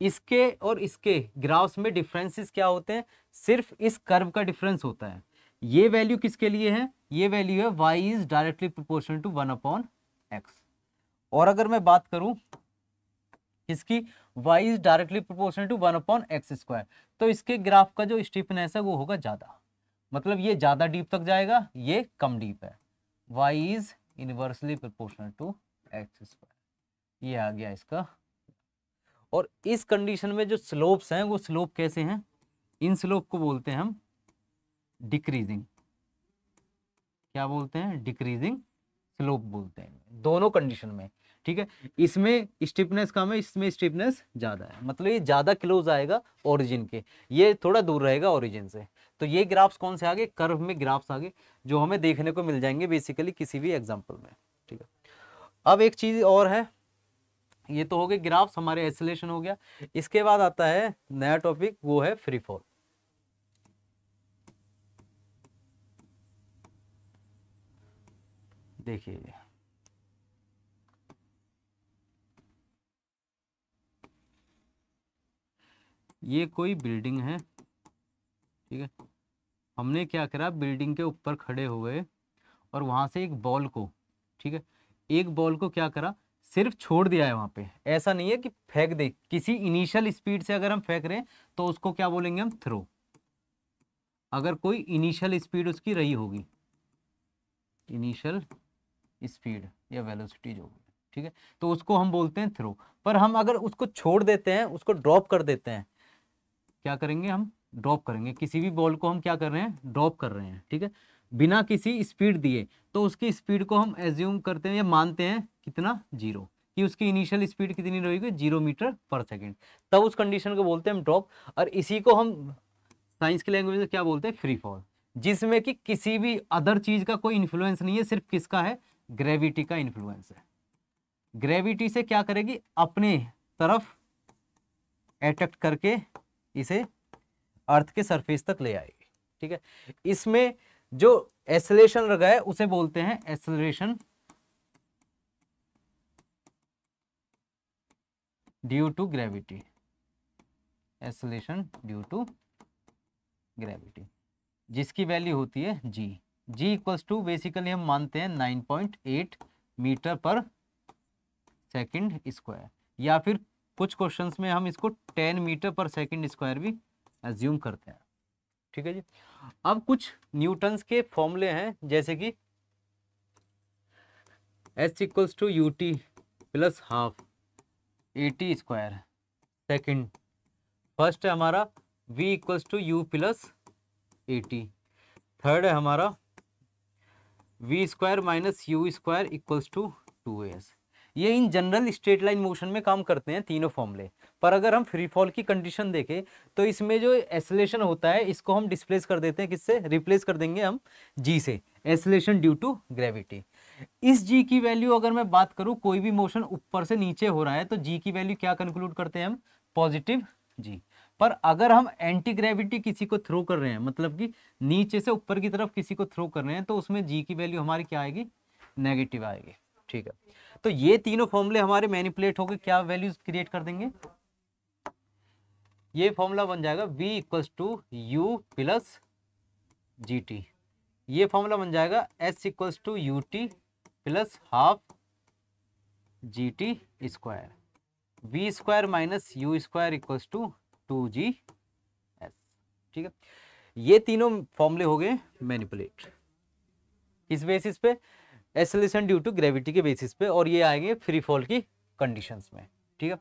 इसके और इसके ग्राफ्स में डिफरेंसेस क्या होते हैं, सिर्फ इस कर्व का डिफरेंस होता है। ये वैल्यू किसके लिए है, ये वैल्यू है y is directly proportional to 1/x। और अगर मैं बात करूं इसकी, y is directly proportional to 1/x square, तो इसके ग्राफ का जो स्टीपनेस है वो होगा ज्यादा, मतलब ये ज्यादा डीप तक जाएगा, ये कम डीप है। y is inversely proportional to X square, ये आ गया इसका। और इस कंडीशन में जो स्लोप्स हैं वो स्लोप कैसे हैं, इन स्लोप को बोलते हैं हम डिक्रीजिंग। क्या बोलते हैं, डिक्रीजिंग स्लोप बोलते हैं, दोनों कंडीशन में, ठीक है। इसमें स्टिफनेस कम है, इसमें स्टिफनेस ज्यादा है, मतलब ये ज्यादा क्लोज आएगा ओरिजिन के, ये थोड़ा दूर रहेगा ओरिजिन से। तो ये ग्राफ्स कौन से आगे, कर्व में ग्राफ्स आगे, जो हमें देखने को मिल जाएंगे बेसिकली किसी भी एग्जाम्पल में, ठीक है। अब एक चीज और है, ये तो हो गए ग्राफ्स, हमारे एक्सेलेरेशन हो गया। इसके बाद आता है नया टॉपिक, वो है फ्री फॉल। देखिए ये कोई बिल्डिंग है, ठीक है। हमने क्या करा, बिल्डिंग के ऊपर खड़े हुए और वहां से एक बॉल को, ठीक है, एक बॉल को क्या करा, सिर्फ छोड़ दिया है वहां पे। ऐसा नहीं है कि फेंक दे, किसी इनिशियल स्पीड से अगर हम फेंक रहे हैं तो उसको क्या बोलेंगे हम, थ्रो। अगर कोई इनिशियल स्पीड उसकी रही होगी, इनिशियल स्पीड या वेलोसिटी जो होगी, ठीक है, तो उसको हम बोलते हैं थ्रो। पर हम अगर उसको छोड़ देते हैं, उसको ड्रॉप कर देते हैं, क्या करेंगे हम, ड्रॉप करेंगे। किसी भी बॉल को हम क्या कर रहे हैं, ड्रॉप कर रहे हैं, ठीक है, बिना किसी स्पीड दिए, तो उसकी स्पीड को हम एज्यूम करते हैं या मानते हैं कितना, 0, कि उसकी इनिशियल स्पीड कितनी रहेगी, 0 मीटर पर सेकेंड। तब उस कंडीशन को बोलते हैं हम ड्रॉप। और इसी को हम साइंस की लैंग्वेज में क्या बोलते हैं, फ्री फॉल, जिसमें कि किसी भी अदर चीज का कोई इन्फ्लुएंस नहीं है, सिर्फ किसका है, ग्रेविटी का इन्फ्लुएंस है। ग्रेविटी से क्या करेगी, अपने तरफ अट्रैक्ट करके इसे अर्थ के सरफेस तक ले आएगी, ठीक है। इसमें जो एक्सेलरेशन लगा है उसे बोलते हैं acceleration due to gravity, acceleration due to gravity, जिसकी वैल्यू होती है g। g equals to basically हम मानते हैं 9.8 मीटर पर सेकंड स्क्वायर, या फिर कुछ क्वेश्चंस में हम इसको 10 मीटर पर सेकंड स्क्वायर भी एज्यूम करते हैं, ठीक है जी। अब कुछ न्यूटन्स के फॉर्मूले हैं, जैसे कि h equals to U T plus half AT square second. First है हमारा v equals to U plus AT। Third है हमारा V square minus U square equals to 2as। ये in general straight line motion में काम करते हैं तीनों फॉर्मूले। पर अगर हम फ्री फॉल की कंडीशन देखें तो इसमें जो एसिलेशन होता है इसको हम डिस्प्लेस कर देते हैं, किससे रिप्लेस कर देंगे हम, जी से, एसिलेशन ड्यू टू ग्रेविटी। इस जी की वैल्यू अगर मैं बात करूं, कोई भी मोशन ऊपर से नीचे हो रहा है तो जी की वैल्यू क्या कंक्लूड करते हैं हम, पॉजिटिव जी। पर अगर हम एंटी ग्रेविटी किसी को थ्रो कर रहे हैं, मतलब कि नीचे से ऊपर की तरफ किसी को थ्रो कर रहे हैं, तो उसमें जी की वैल्यू हमारी क्या आएगी, नेगेटिव आएगी। ठीक है, तो ये तीनों फॉर्मूले हमारे मैनिपुलेट होकर क्या वैल्यूज क्रिएट कर देंगे। ये फॉर्मूला बन जाएगा v equals to U plus G T. ये फॉर्मूला बन जाएगा s equals to U T plus half G T square. V square minus U square equals to 2g s। ठीक है, ये तीनों फॉर्मूले हो गए मैनिपुलेट इस बेसिस पे, एसिलेशन ड्यू टू ग्रेविटी के बेसिस पे, और ये आएंगे फ्री फॉल की कंडीशंस में। ठीक है,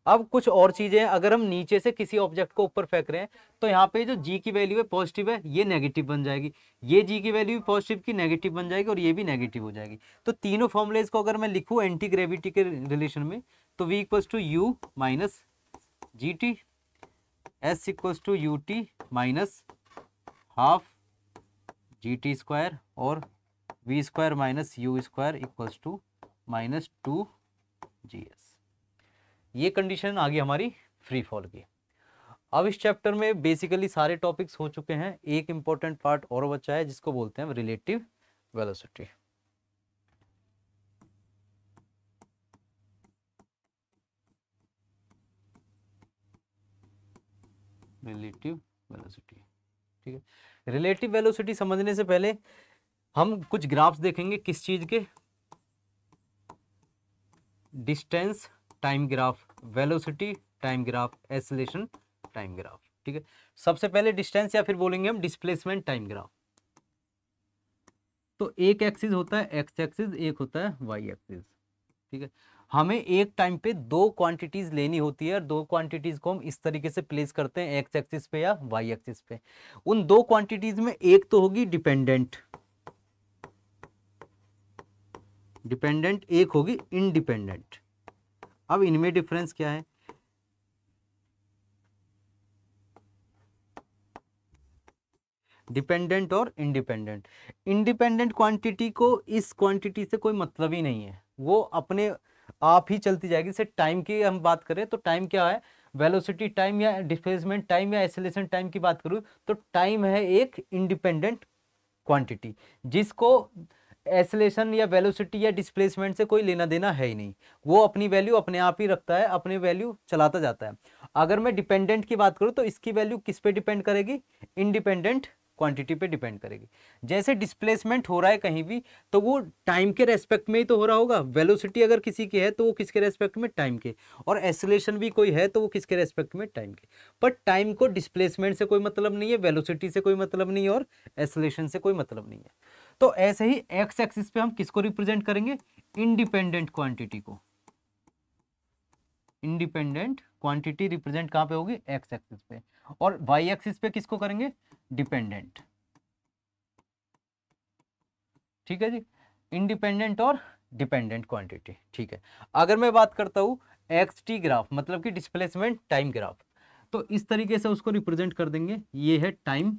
अब कुछ और चीजें, अगर हम नीचे से किसी ऑब्जेक्ट को ऊपर फेंक रहे हैं तो यहाँ पे जो जी की वैल्यू है पॉजिटिव है, ये नेगेटिव बन जाएगी, ये जी की वैल्यू भी पॉजिटिव की नेगेटिव बन जाएगी, और ये भी नेगेटिव हो जाएगी। तो तीनों फॉर्मुलेज को अगर मैं लिखूँ एंटी ग्रेविटी के रिलेशन में, तो v equals to U minus G T, S equals to U T minus half G T square, और V square minus U square equals to minus 2gs। ये कंडीशन आ गई हमारी फ्री फॉल की। अब इस चैप्टर में बेसिकली सारे टॉपिक्स हो चुके हैं, एक इंपॉर्टेंट पार्ट और बचा है जिसको बोलते हैं रिलेटिव वेलोसिटी। रिलेटिव वेलोसिटी, ठीक है। रिलेटिव वेलोसिटी समझने से पहले हम कुछ ग्राफ्स देखेंगे, किस चीज के, distance time graph, velocity time graph, acceleration time graph. ठीक है, सबसे पहले डिस्टेंस या फिर बोलेंगे हम डिस्प्लेसमेंट टाइम ग्राफ। तो एक एक्सिस होता है एक्स एक्सिस, एक होता है वाई एक्सिस। ठीक है, हमें एक टाइम पे दो क्वांटिटीज लेनी होती है, और दो क्वांटिटीज को हम इस तरीके से प्लेस करते हैं, एक्स एक्सिस पे या वाई एक्सिस पे। उन दो क्वांटिटीज में एक तो होगी डिपेंडेंट, एक होगी इंडिपेंडेंट। अब इनमें डिफरेंस क्या है, डिपेंडेंट और इंडिपेंडेंट। इंडिपेंडेंट क्वांटिटी को इस क्वांटिटी से कोई मतलब ही नहीं है, वो अपने आप ही चलती जाएगी। जैसे टाइम की हम बात करें तो टाइम क्या है, वेलोसिटी टाइम या डिस्प्लेसमेंट टाइम या एक्सेलरेशन टाइम की बात करूँ तो टाइम है एक इंडिपेंडेंट क्वांटिटी, जिसको एक्सेलरेशन या वेलोसिटी या डिस्प्लेसमेंट से कोई लेना देना है ही नहीं, वो अपनी वैल्यू अपने आप ही रखता है, अपनी वैल्यू चलाता जाता है। अगर मैं डिपेंडेंट की बात करूँ तो इसकी वैल्यू किस पे डिपेंड करेगी, इंडिपेंडेंट क्वांटिटी पे डिपेंड करेगी। जैसे डिस्प्लेसमेंट हो रहा है कहीं भी तो वो टाइम के रेस्पेक्ट में ही तो हो रहा होगा, वेलोसिटी अगर किसी की है तो वो किसके रेस्पेक्ट में, टाइम के, और एक्सेलरेशन भी कोई है तो वो किसके रेस्पेक्ट में, टाइम के। पर टाइम को डिस्प्लेसमेंट से कोई मतलब नहीं है, वेलोसिटी से कोई मतलब नहीं है, और एक्सेलरेशन से कोई मतलब नहीं है। तो ऐसे ही एक्स एक्सिस पे हम किसको रिप्रेजेंट करेंगे, इंडिपेंडेंट क्वांटिटी को। इंडिपेंडेंट क्वांटिटी रिप्रेजेंट कहां पे होगी, एक्स एक्सिस पे, और वाई एक्सिस पे किसको करेंगे, डिपेंडेंट। ठीक है जी, इंडिपेंडेंट और डिपेंडेंट क्वांटिटी। ठीक है, अगर मैं बात करता हूं एक्स टी ग्राफ, मतलब कि डिस्प्लेसमेंट टाइम ग्राफ, तो इस तरीके से उसको रिप्रेजेंट कर देंगे। ये है टाइम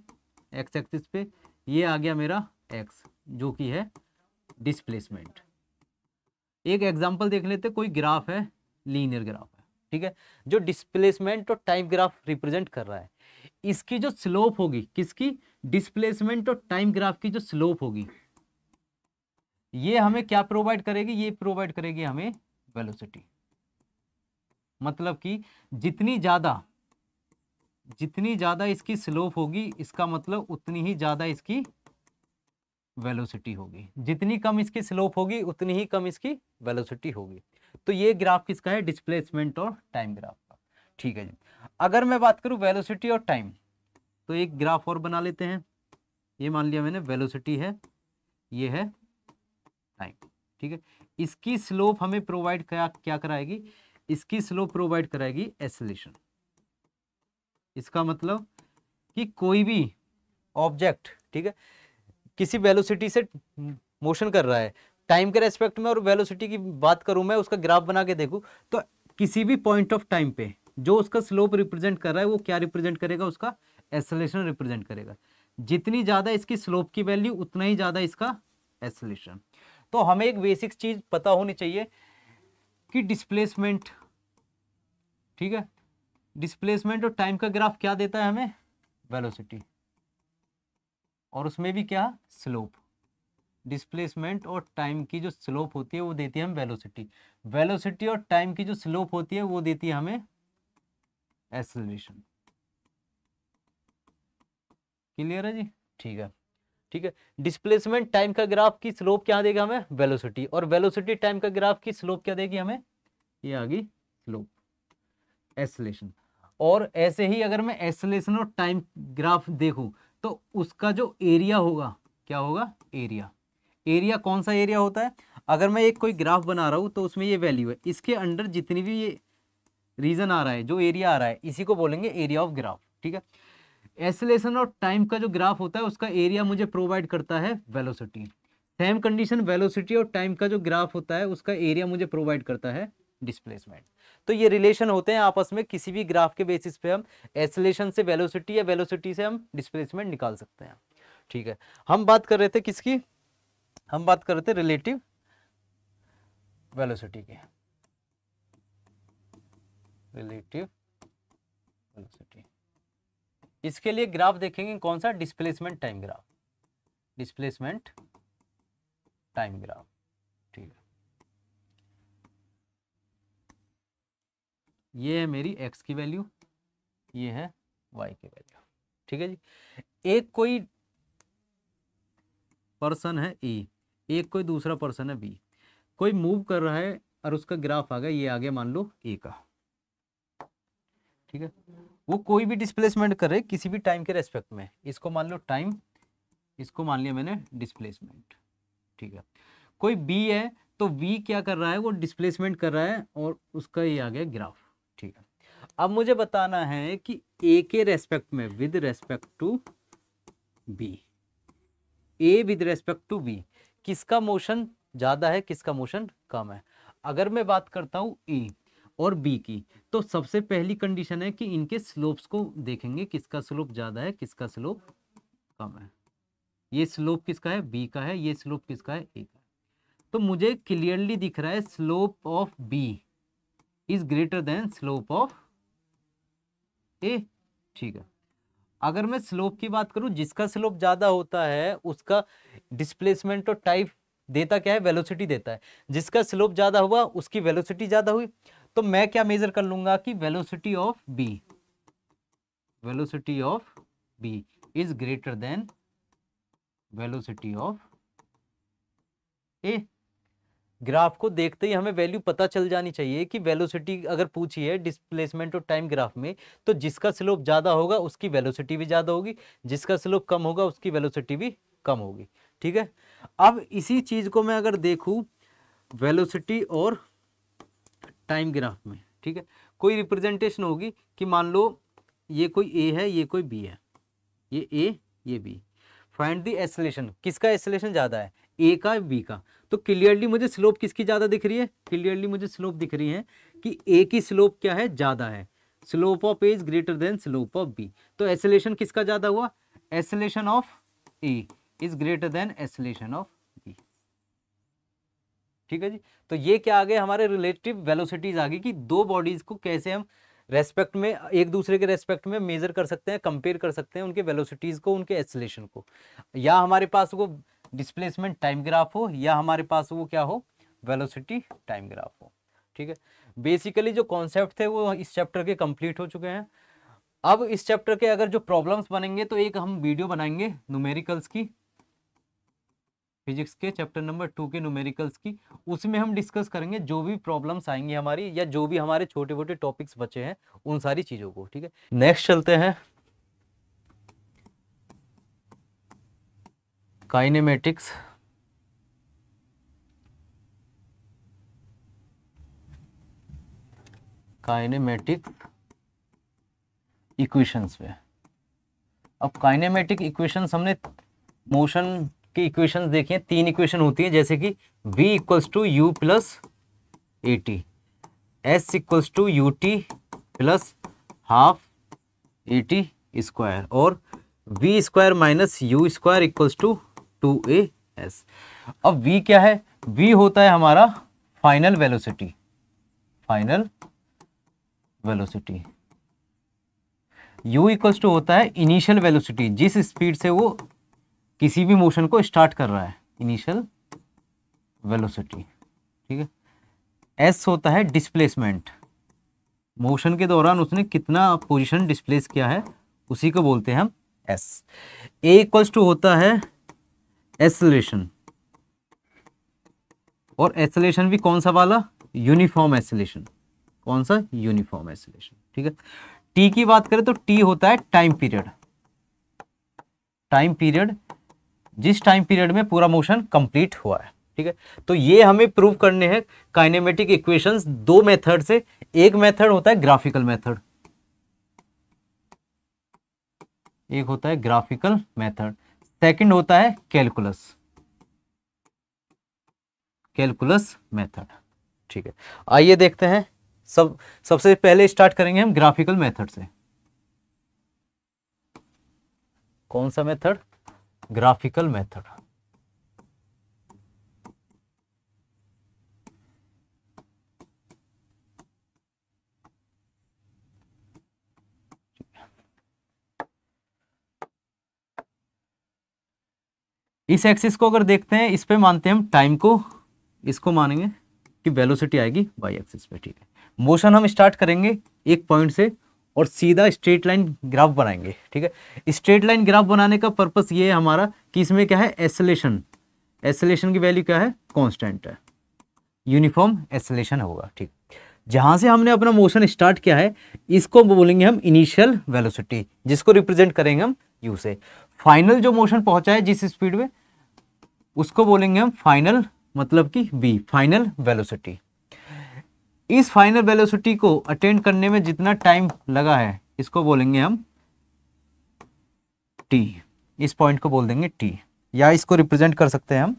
एक्स एक्सिस पे, ये आ गया मेरा एक्स जो कि है डिस्प्लेसमेंट। एक एग्जांपल देख लेते, कोई ग्राफ है, लीनियर ग्राफ है, ठीक है, जो डिस्प्लेसमेंट और टाइम ग्राफ रिप्रेजेंट कर रहा है, इसकी जो स्लोप होगी, किसकी, डिस्प्लेसमेंट और टाइम ग्राफ की जो स्लोप होगी, ये हमें क्या प्रोवाइड करेगी, ये प्रोवाइड करेगी हमें वेलोसिटी। मतलब कि जितनी ज्यादा इसकी स्लोप होगी, इसका मतलब उतनी ही ज्यादा इसकी वेलोसिटी होगी, जितनी कम इसकी स्लोप होगी उतनी ही कम इसकी वेलोसिटी होगी। तो ये ग्राफ किसका है, डिस्प्लेसमेंट और टाइम ग्राफ का। ठीक है जी, अगर मैं बात करूं वेलोसिटी और टाइम, तो एक ग्राफ और बना लेते हैं। ये मान लिया मैंने वेलोसिटी है, ये है टाइम। ठीक है, इसकी स्लोप हमें प्रोवाइड क्या कराएगी, इसकी स्लोप प्रोवाइड कराएगी एक्सेलरेशन। इसका मतलब कि कोई भी ऑब्जेक्ट, ठीक है, किसी वेलोसिटी से मोशन कर रहा है टाइम के रेस्पेक्ट में और वेलोसिटी की बात करूं मैं, उसका ग्राफ बना के देखूं, तो किसी भी पॉइंट ऑफ टाइम पे जो उसका स्लोप रिप्रेजेंट कर रहा है वो क्या रिप्रेजेंट करेगा, उसका एक्सेलरेशन रिप्रेजेंट करेगा। जितनी ज्यादा इसकी स्लोप की वैल्यू उतना ही ज्यादा इसका एक्सेलरेशन। तो हमें एक बेसिक चीज पता होनी चाहिए कि डिस्प्लेसमेंट, ठीक है, डिस्प्लेसमेंट और टाइम का ग्राफ क्या देता है हमें, वेलोसिटी, और उसमें भी क्या, स्लोप। डिस्प्लेसमेंट और टाइम की जो स्लोप होती है वो देती है हमें वेलोसिटी, वेलोसिटी और टाइम की जो स्लोप होती है वो देती है हमें एक्सेलरेशन। क्लियर है जी? ठीक है, ठीक है। डिस्प्लेसमेंट टाइम का ग्राफ की स्लोप क्या देगा हमें, वेलोसिटी, और वेलोसिटी टाइम का ग्राफ की स्लोप क्या देगी हमें, ये आ गई स्लोप, एक्सेलरेशन। और ऐसे ही अगर मैं एक्सेलरेशन और टाइम ग्राफ देखूं तो उसका जो एरिया होगा, क्या होगा, एरिया। एरिया कौन सा एरिया होता है, अगर मैं एक कोई ग्राफ बना रहा हूं तो उसमें ये वैल्यू है, इसके अंडर जितनी भी ये रीजन आ रहा है, जो एरिया आ रहा है, इसी को बोलेंगे एरिया ऑफ ग्राफ, ठीक है। एक्सेलरेशन और टाइम का जो ग्राफ होता है उसका एरिया मुझे प्रोवाइड करता है वेलोसिटी। सेम कंडीशन वेलोसिटी और टाइम का जो ग्राफ होता है उसका एरिया मुझे प्रोवाइड करता है डिस्प्लेसमेंट। तो ये रिलेशन होते हैं आपस में, किसी भी ग्राफ के बेसिस पे हम एक्सेलरेशन से वेलोसिटी या वेलोसिटी से हम डिस्प्लेसमेंट निकाल सकते हैं, ठीक है। हम बात कर रहे थे किसकी, हम बात कर रहे थे रिलेटिव वेलोसिटी की, रिलेटिव वेलोसिटी। इसके लिए ग्राफ देखेंगे कौन सा, displacement time graph, displacement time graph, ठीक है। ये है मेरी x की वैल्यू, ये है y की वैल्यू, ठीक है जी। एक कोई पर्सन है ए, एक कोई दूसरा पर्सन है बी, कोई मूव कर रहा है और उसका ग्राफ आ गया, ये आ गया मान लो ए का, ठीक है। वो कोई भी डिस्प्लेसमेंट करे किसी भी टाइम के रेस्पेक्ट में, इसको मान लो टाइम, इसको मान लिया मैंने डिस्प्लेसमेंट, ठीक है। कोई बी है तो वी क्या कर रहा है, वो डिस्प्लेसमेंट कर रहा है और उसका ये आ गया ग्राफ, ठीक है। अब मुझे बताना है कि ए के रेस्पेक्ट में with respect to B, A with respect to B, किसका मोशन ज्यादा है, किसका मोशन कम है। अगर मैं बात करता हूं ए और बी की, तो सबसे पहली कंडीशन है कि इनके स्लोप्स को देखेंगे, किसका स्लोप ज्यादा है, किसका स्लोप कम है। ये स्लोप किसका है, बी का है, ये स्लोप किसका है, ए का है। तो मुझे क्लियरली दिख रहा है slope of B is greater than slope of A, ठीक है। अगर मैं स्लोप की बात करूं, जिसका स्लोप ज्यादा होता है उसका डिस्प्लेसमेंट और टाइम देता क्या है, वेलोसिटी देता है। जिसका स्लोप ज्यादा हुआ उसकी वेलोसिटी ज्यादा हुई, तो मैं क्या मेजर कर लूंगा कि velocity of B, velocity of B is greater than velocity of A. Graph को देखते ही हमें वैल्यू पता चल जानी चाहिए कि वेलोसिटी अगर पूछी है डिस्प्लेसमेंट और टाइम ग्राफ में, तो जिसका स्लोप ज्यादा होगा उसकी वेलोसिटी भी ज्यादा होगी, जिसका स्लोप कम होगा उसकी वेलोसिटी भी कम होगी, ठीक है। अब इसी चीज को मैं अगर देखूं वेलोसिटी और टाइम ग्राफ में, ठीक है, कोई रिप्रेजेंटेशन होगी कि मान लो ये कोई ए है, ये कोई बी है, ये ए ये बी, फाइंड द एक्सेलरेशन, किसका एक्सेलरेशन ज्यादा है, ए का बी का। तो क्लियरली मुझे स्लोप किसकी ज्यादा दिख रही है, क्लियरली मुझे स्लोप दिख रही है कि ए की स्लोप क्या है, ज्यादा है, slope of A is greater than slope of B. तो एक्सेलरेशन किसका ज्यादा हुआ, acceleration of A is greater than acceleration of B, ठीक है जी। तो ये क्या आ गए हमारे रिलेटिव वेलोसिटीज आ गई कि दो बॉडीज को कैसे हम रेस्पेक्ट में, एक दूसरे के रेस्पेक्ट में मेजर कर सकते हैं, कंपेयर कर सकते हैं उनके वेलोसिटीज को, उनके एक्सेलरेशन को। या हमारे पास वो डिस्प्लेसमेंट टाइम ग्राफ हो या हमारे पास वो क्या हो, वेलोसिटी टाइम ग्राफ हो, ठीक है। बेसिकली जो कॉन्सेप्ट थे वो इस चैप्टर के कंप्लीट हो चुके हैं। अब इस चैप्टर के अगर जो प्रॉब्लम्स बनेंगे तो एक हम वीडियो बनाएंगे न्यूमेरिकल्स की, फिजिक्स के चैप्टर नंबर 2 के न्यूमेरिकल्स की, उसमें हम डिस्कस करेंगे जो भी प्रॉब्लम्स आएंगी हमारी या जो भी हमारे छोटे मोटे टॉपिक्स बचे हैं उन सारी चीजों को, ठीक है। नेक्स्ट चलते हैं काइनेमेटिक्स, काइनेमेटिक इक्वेशंस पे। अब काइनेमेटिक इक्वेशंस हमने मोशन की इक्वेशंस देखिए, 3 इक्वेशन होती है, जैसे कि v equals to U plus A T, S equals to U T plus half A T square, और V square minus U square equals to 2as। अब v क्या है? v होता है हमारा final velocity, final velocity. u equals to होता है इनिशियल वेलोसिटी, जिस स्पीड से वो किसी भी मोशन को स्टार्ट कर रहा है, इनिशियल वेलोसिटी, ठीक है। s होता है डिस्प्लेसमेंट, मोशन के दौरान उसने कितना पोजीशन डिस्प्लेस किया है, उसी को बोलते हैं हम s। a इक्वल्स टू होता है एक्सेलरेशन, और एक्सेलरेशन भी कौन सा वाला? Uniform acceleration. कौन सा? यूनिफॉर्म एक्सेलरेशन, ठीक है। t की बात करें तो t होता है टाइम पीरियड, टाइम पीरियड, जिस टाइम पीरियड में पूरा मोशन कंप्लीट हुआ है, ठीक है। तो ये हमें प्रूव करने हैं काइनेमेटिक इक्वेशंस 2 मेथड से। एक मेथड होता है ग्राफिकल मेथड, एक होता है ग्राफिकल मेथड, सेकंड होता है कैलकुलस, कैलकुलस मेथड, ठीक है। आइए देखते हैं, सबसे पहले स्टार्ट करेंगे हम ग्राफिकल मेथड से। कौन सा मेथड? Graphical method. इस एक्सिस को अगर देखते हैं, इस पे मानते हैं हम टाइम को, इसको मानेंगे कि वेलोसिटी आएगी वाई एक्सिस पे, ठीक है। मोशन हम स्टार्ट करेंगे एक पॉइंट से और सीधा स्ट्रेट लाइन ग्राफ बनाएंगे, ठीक है। स्ट्रेट लाइन ग्राफ बनाने का पर्पस ये है हमारा कि इसमें क्या है? एक्सेलेरेशन, एक्सेलेरेशन की वैल्यू क्या है? कांस्टेंट है, यूनिफॉर्म एक्सेलेरेशन होगा, ठीक। जहां से हमने अपना मोशन स्टार्ट किया है, इसको बोलेंगे हम इनिशियल वेलोसिटी, जिसको रिप्रेजेंट करेंगे हम यू से। फाइनल जो मोशन पहुंचा है जिस स्पीड में, उसको बोलेंगे हम फाइनल, मतलब कि v, फाइनल वेलोसिटी। इस फाइनल वेलोसिटी को अटेंड करने में जितना टाइम लगा है, इसको बोलेंगे हम t, इस पॉइंट को बोल देंगे t, या इसको रिप्रेजेंट कर सकते हैं हम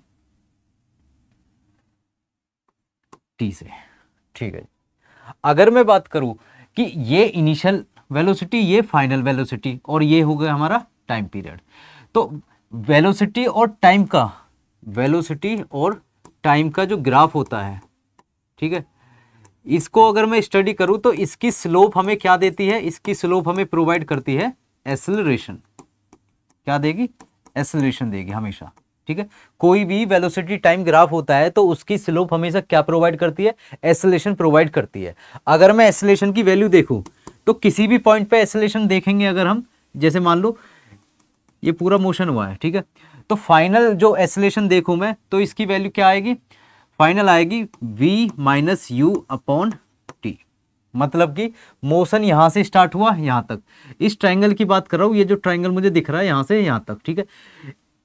t से, ठीक है। अगर मैं बात करूं कि ये इनिशियल वेलोसिटी, ये फाइनल वेलोसिटी, और ये हो गया हमारा टाइम पीरियड, तो वेलोसिटी और टाइम का, वेलोसिटी और टाइम का जो ग्राफ होता है, ठीक है, इसको अगर मैं स्टडी करूं तो इसकी स्लोप हमें क्या देती है? इसकी स्लोप हमें प्रोवाइड करती है एक्सेलरेशन। क्या देगी? एक्सेलरेशन देगी हमेशा, ठीक है। कोई भी वेलोसिटी टाइम ग्राफ होता है तो उसकी स्लोप हमेशा क्या प्रोवाइड करती है? एक्सेलरेशन प्रोवाइड करती है। अगर मैं एक्सेलरेशन की वैल्यू देखूं तो किसी भी पॉइंट पे एक्सेलरेशन देखेंगे, अगर हम जैसे मान लो ये पूरा मोशन हुआ है, ठीक है, तो फाइनल जो एक्सेलरेशन देखूं मैं, तो इसकी वैल्यू क्या आएगी? फाइनल आएगी v minus U upon T, मतलब कि मोशन यहां से स्टार्ट हुआ यहां तक। इस ट्रायंगल की बात कर रहा हूं, ये जो ट्रायंगल मुझे दिख रहा है यहां से यहां तक, ठीक है।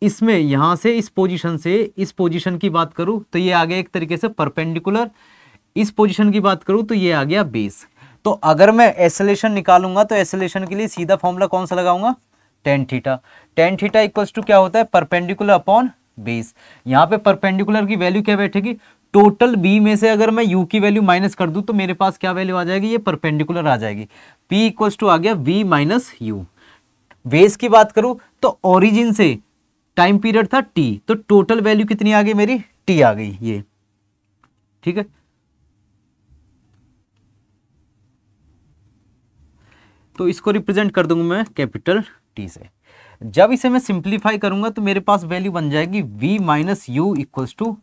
इसमें यहां से इस पोजीशन से इस पोजीशन की बात करूं तो ये आ गया एक तरीके से परपेंडिकुलर, इस पोजीशन की बात करूं तो ये आ गया बेस। तो अगर मैं एक्सेलरेशन निकालूंगा तो एक्सेलरेशन के लिए सीधा फॉर्मूला कौन सा लगाऊंगा? Tan theta. Tan theta equals to क्या होता है? Perpendicular upon base. यहाँ पे परपेंडिकुलर की वैल्यू क्या बैठेगी? टोटल बी में से अगर मैं यू की वैल्यू माइनस कर दूं तो मेरे पास क्या वैल्यू आ जाएगी? ये परपेंडिकुलर आ जाएगी। पी इक्वल्स टू आ गया वी माइनस यू। बेस की बात करूं तो ओरिजिन से टाइम पीरियड था टी, तो टोटल वैल्यू कितनी आ गई मेरी? टी आ गई ये, ठीक है। तो इसको रिप्रेजेंट कर दूंगा मैं कैपिटल टी से। जब इसे मैं सिंप्लीफाई करूंगा तो मेरे पास वैल्यू बन जाएगी v minus U equals to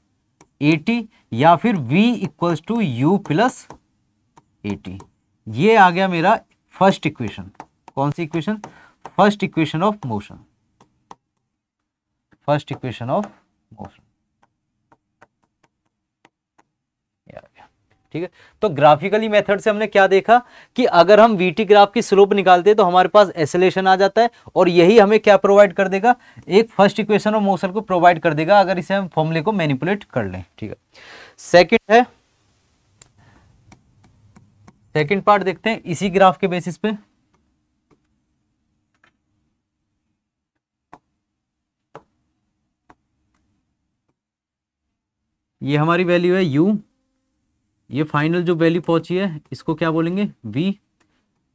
A T, या फिर v equals to U plus A T. ये आ गया मेरा फर्स्ट इक्वेशन। कौन सी equation? First equation of motion, first equation of motion, ठीक है। तो ग्राफिकली मेथड से हमने क्या देखा कि अगर हम वीटी ग्राफ की स्लोप निकालते हैं तो हमारे पास एक्सेलरेशन आ जाता है, और यही हमें क्या प्रोवाइड कर देगा? एक फर्स्ट इक्वेशन ऑफ मोशन को प्रोवाइड कर देगा, अगर इसे हम फॉर्मूले को मैनिपुलेट कर लें, ठीक है। सेकंड है, सेकंड पार्ट देखते हैं इसी ग्राफ के बेसिस पे। ये हमारी वैल्यू है u, ये फाइनल जो वैल्यू पहुंची है इसको क्या बोलेंगे v,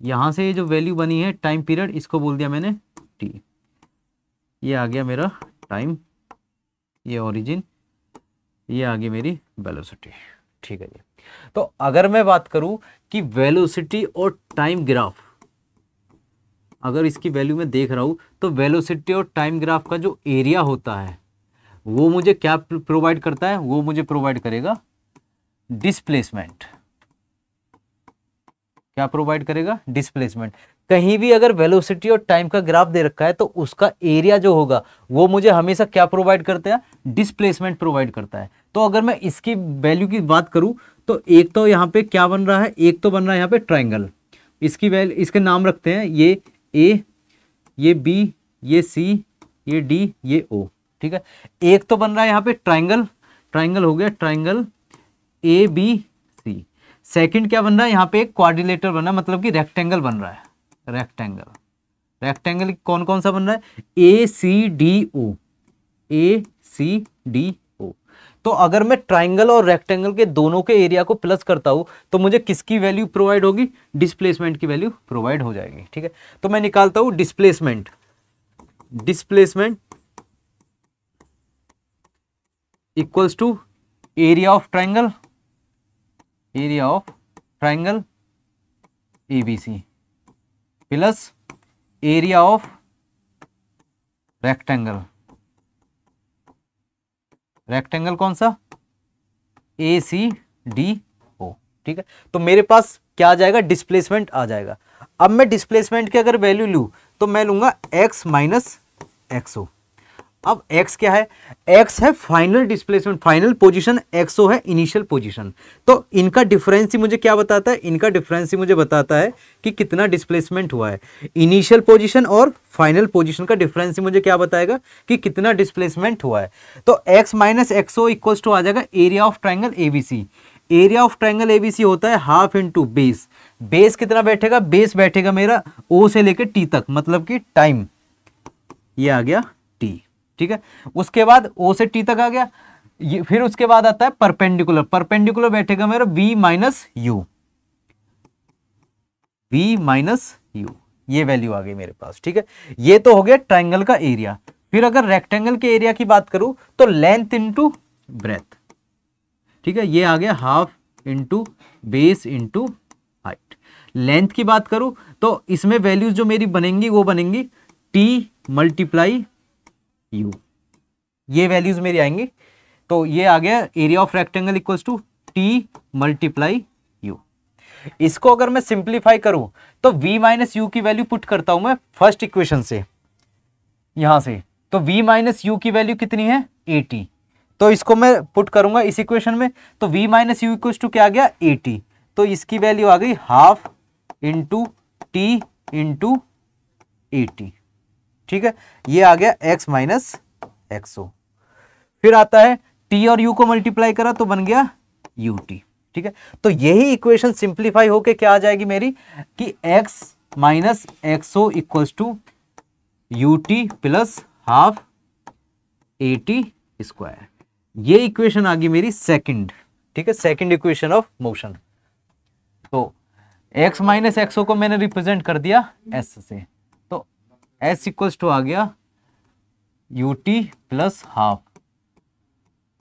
यहाँ से ये जो वैल्यू बनी है टाइम पीरियड इसको बोल दिया मैंने t। ये आ गया मेरा टाइम, ये ओरिजिन, ये आ गई मेरी वेलोसिटी। ठीक है जी। तो अगर मैं बात करूं कि वेलोसिटी और टाइम ग्राफ, अगर इसकी वैल्यू में देख रहा हूं तो वेलोसिटी और टाइम ग्राफ का जो एरिया होता है वो मुझे क्या प्रोवाइड करता है, वो मुझे प्रोवाइड करेगा डिस्प्लेसमेंट। क्या प्रोवाइड करेगा, डिस्प्लेसमेंट। कहीं भी अगर वेलोसिटी और टाइम का ग्राफ दे रखा है तो उसका एरिया जो होगा वो मुझे हमेशा क्या प्रोवाइड करता है, डिस्प्लेसमेंट प्रोवाइड करता है। तो अगर मैं इसकी वैल्यू की बात करूं तो एक तो यहाँ पे क्या बन रहा है, एक तो बन रहा है यहाँ पे ट्राइंगल, इसकी वैल्यू, इसके नाम रखते हैं ये ए, ये बी, ये सी, ये डी, ये ओ। ठीक है, एक तो बन रहा है यहाँ पे ट्राइंगल, ट्राइंगल हो गया triangle A B C. Second क्या बन रहा है यहाँ पे, एक क्वाड्रिलेटर बन रहा है, मतलब कि रेक्टेंगल बन रहा है, रेक्टेंगल। रेक्टेंगल कौन कौन सा बन रहा है, ए सी डी ओ, ए सी डी ओ। तो अगर मैं ट्राइंगल और रेक्टेंगल के दोनों के एरिया को प्लस करता हूं तो मुझे किसकी वैल्यू प्रोवाइड होगी, डिस्प्लेसमेंट की वैल्यू प्रोवाइड हो जाएगी। ठीक है, तो मैं निकालता हूं displacement, displacement equals to area of triangle, area of triangle ABC plus area of rectangle, rectangle कौन सा, ए सी डी ओ। ठीक है, तो मेरे पास क्या आ जाएगा, डिस्प्लेसमेंट आ जाएगा। अब मैं डिस्प्लेसमेंट की अगर वैल्यू लूं तो मैं लूंगा x माइनस एक्सओ। अब x क्या है, x है final displacement, final position, xo है इनिशियल पोजीशन। तो इनका डिफरेंस ही मुझे क्या बताता है, इनका डिफरेंस ही मुझे बताता है कि कितना डिस्प्लेसमेंट हुआ है। इनिशियल पोजीशन और फाइनल पोजीशन का डिफरेंस ही मुझे क्या बताएगा कि कितना डिस्प्लेसमेंट हुआ है। तो x minus X O equals to आ जाएगा area of triangle ABC. Area of triangle ABC होता है हाफ इंटू बेस। बेस कितना बैठेगा, बेस बैठेगा मेरा o से लेकर t तक, मतलब कि टाइम, ये आ गया t। ठीक है, उसके बाद o से t तक आ गया। फिर उसके बाद आता है परपेंडिकुलर, परपेंडिकुलर बैठेगा मेरा v minus you, v minus you, ये वैल्यू आ गई मेरे पास। ठीक है, ये तो हो गया ट्राइंगल का एरिया। फिर अगर रेक्टेंगल के एरिया की बात करूं तो लेंथ इंटू ब्रेथ। ठीक है, ये आ गया half into base into height. Length की बात करूं तो इसमें वैल्यूज जो मेरी बनेंगी वो बनेंगी t मल्टीप्लाई u, ये वैल्यूज मेरी आएंगी। तो ये आ गया area of rectangle equals to t multiply u। इसको अगर मैं सिंप्लीफाई करूं तो v माइनस यू की वैल्यू पुट करता हूं मैं फर्स्ट इक्वेशन से, यहां से। तो v माइनस यू की वैल्यू कितनी है, 80। तो इसको मैं पुट करूंगा इस इक्वेशन में, तो v minus U equals to क्या आ गया, 80। तो इसकी वैल्यू आ गई हाफ इंटू टी इंटू 80। ठीक है, ये आ गया x माइनस एक्सओ। फिर आता है t और u को मल्टीप्लाई करा तो बन गया ut। ठीक है, तो यही इक्वेशन सिंप्लीफाई होके क्या आ जाएगी मेरी कि x minus X O equals to ut plus half 80 square. ये इक्वेशन आ गई मेरी सेकंड। ठीक है, सेकंड इक्वेशन ऑफ मोशन। तो x माइनस एक्सओ को मैंने रिप्रेजेंट कर दिया s से, तो s इक्वल्स टू आ गया ut plus half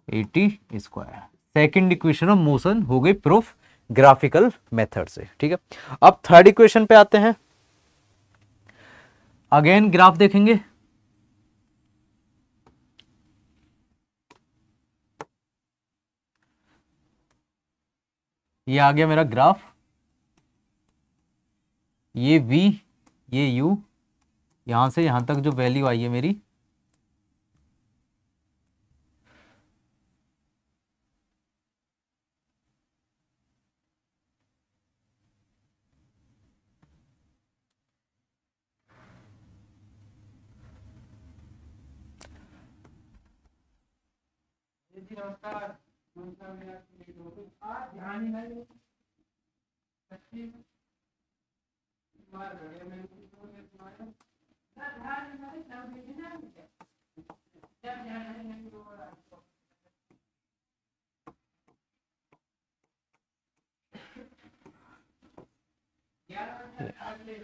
80 square. Second equation of motion हो गई प्रूफ ग्राफिकल मेथड से। ठीक है, अब थर्ड इक्वेशन पे आते हैं। अगेन ग्राफ देखेंगे। ये आ गया मेरा ग्राफ, ये v, ये u, यहां से यहां तक जो वैल्यू आई है मेरी,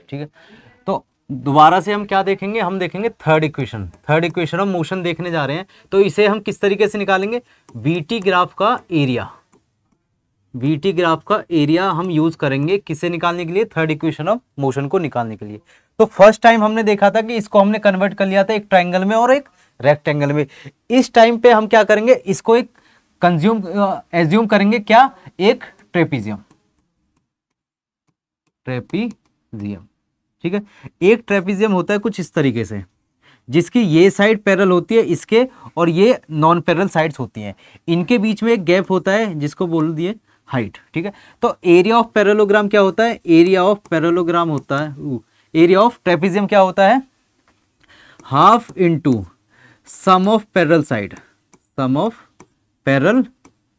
ठीक है, तो दोबारा से हम क्या देखेंगे, हम देखेंगे थर्ड इक्वेशन ऑफ मोशन देखने जा रहे हैं। तो इसे हम किस तरीके से निकालेंगे, वीटी ग्राफ का एरिया हम यूज करेंगे किसे निकालने के लिए, थर्ड इक्वेशन ऑफ मोशन को निकालने के लिए। तो फर्स्ट टाइम हमने देखा था कि इसको हमने कन्वर्ट कर लिया था एक ट्रायंगल में और एक रेक्टेंगल में। इस टाइम पे हम क्या करेंगे, इसको एक एज्यूम करेंगे क्या, एक ट्रेपीजियम, ठीक है। एक ट्रेपीजियम होता है कुछ इस तरीके से, जिसकी ये साइड पैरेलल होती है इसके और ये नॉन पैरेलल साइड्स होती हैं। इनके बीच में एक गैप होता है जिसको बोल दिए हाइट, ठीक है। तो एरिया ऑफ पैरेललोग्राम क्या होता है, एरिया ऑफ ट्रेपीजियम क्या होता है, half into sum of parallel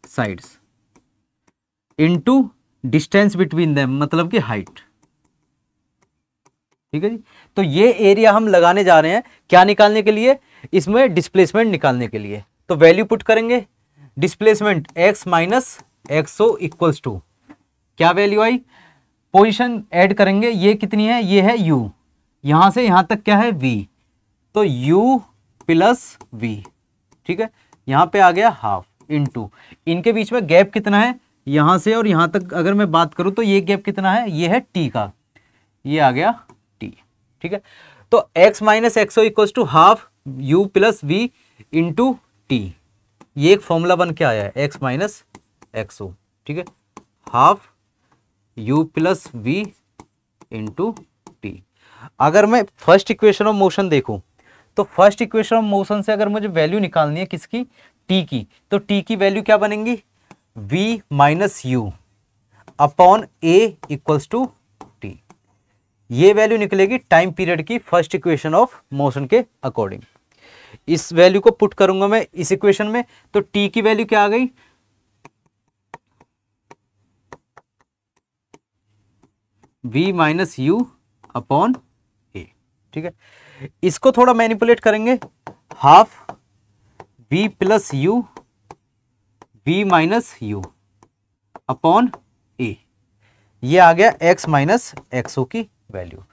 sides into distance between them, मतलब कि हाइट, ठीक है जी। तो ये एरिया हम लगाने जा रहे हैं क्या निकालने के लिए, इसमें डिस्प्लेसमेंट निकालने के लिए। तो वैल्यू पुट करेंगे, displacement x minus X O equals to क्या वैल्यू आई, पोजीशन ऐड करेंगे, ये कितनी है, ये है u, यहां से यहां तक क्या है v, तो u प्लस v, ठीक है। यहां पे आ गया हाफ इनटू, इनके बीच में गैप कितना है, यहां से और यहां तक अगर मैं बात करूं तो ये गैप कितना है, ये है t का, ये आ गया t, ठीक है। तो x minus X O equals to half u plus v into T, ये एक फॉर्मूला बन के आया है x माइनस एक्सो, ठीक है, half u plus v into T. अगर मैं फर्स्ट इक्वेशन ऑफ मोशन देखूं तो फर्स्ट इक्वेशन ऑफ मोशन से अगर मुझे वैल्यू निकालनी है किसकी, t की, तो t की वैल्यू क्या बनेगी, v minus U upon a equals to T. ये वैल्यू निकलेगी टाइम पीरियड की फर्स्ट इक्वेशन ऑफ मोशन के अकॉर्डिंग। इस वैल्यू को पुट करूंगा मैं इस इक्वेशन में, तो t की वैल्यू क्या आ गई, v minus U upon a, ठीक है। इसको थोड़ा मैनिपुलेट करेंगे, half v plus you v minus U upon a, ये आ गया x माइनस एक्सो की वैल्यू।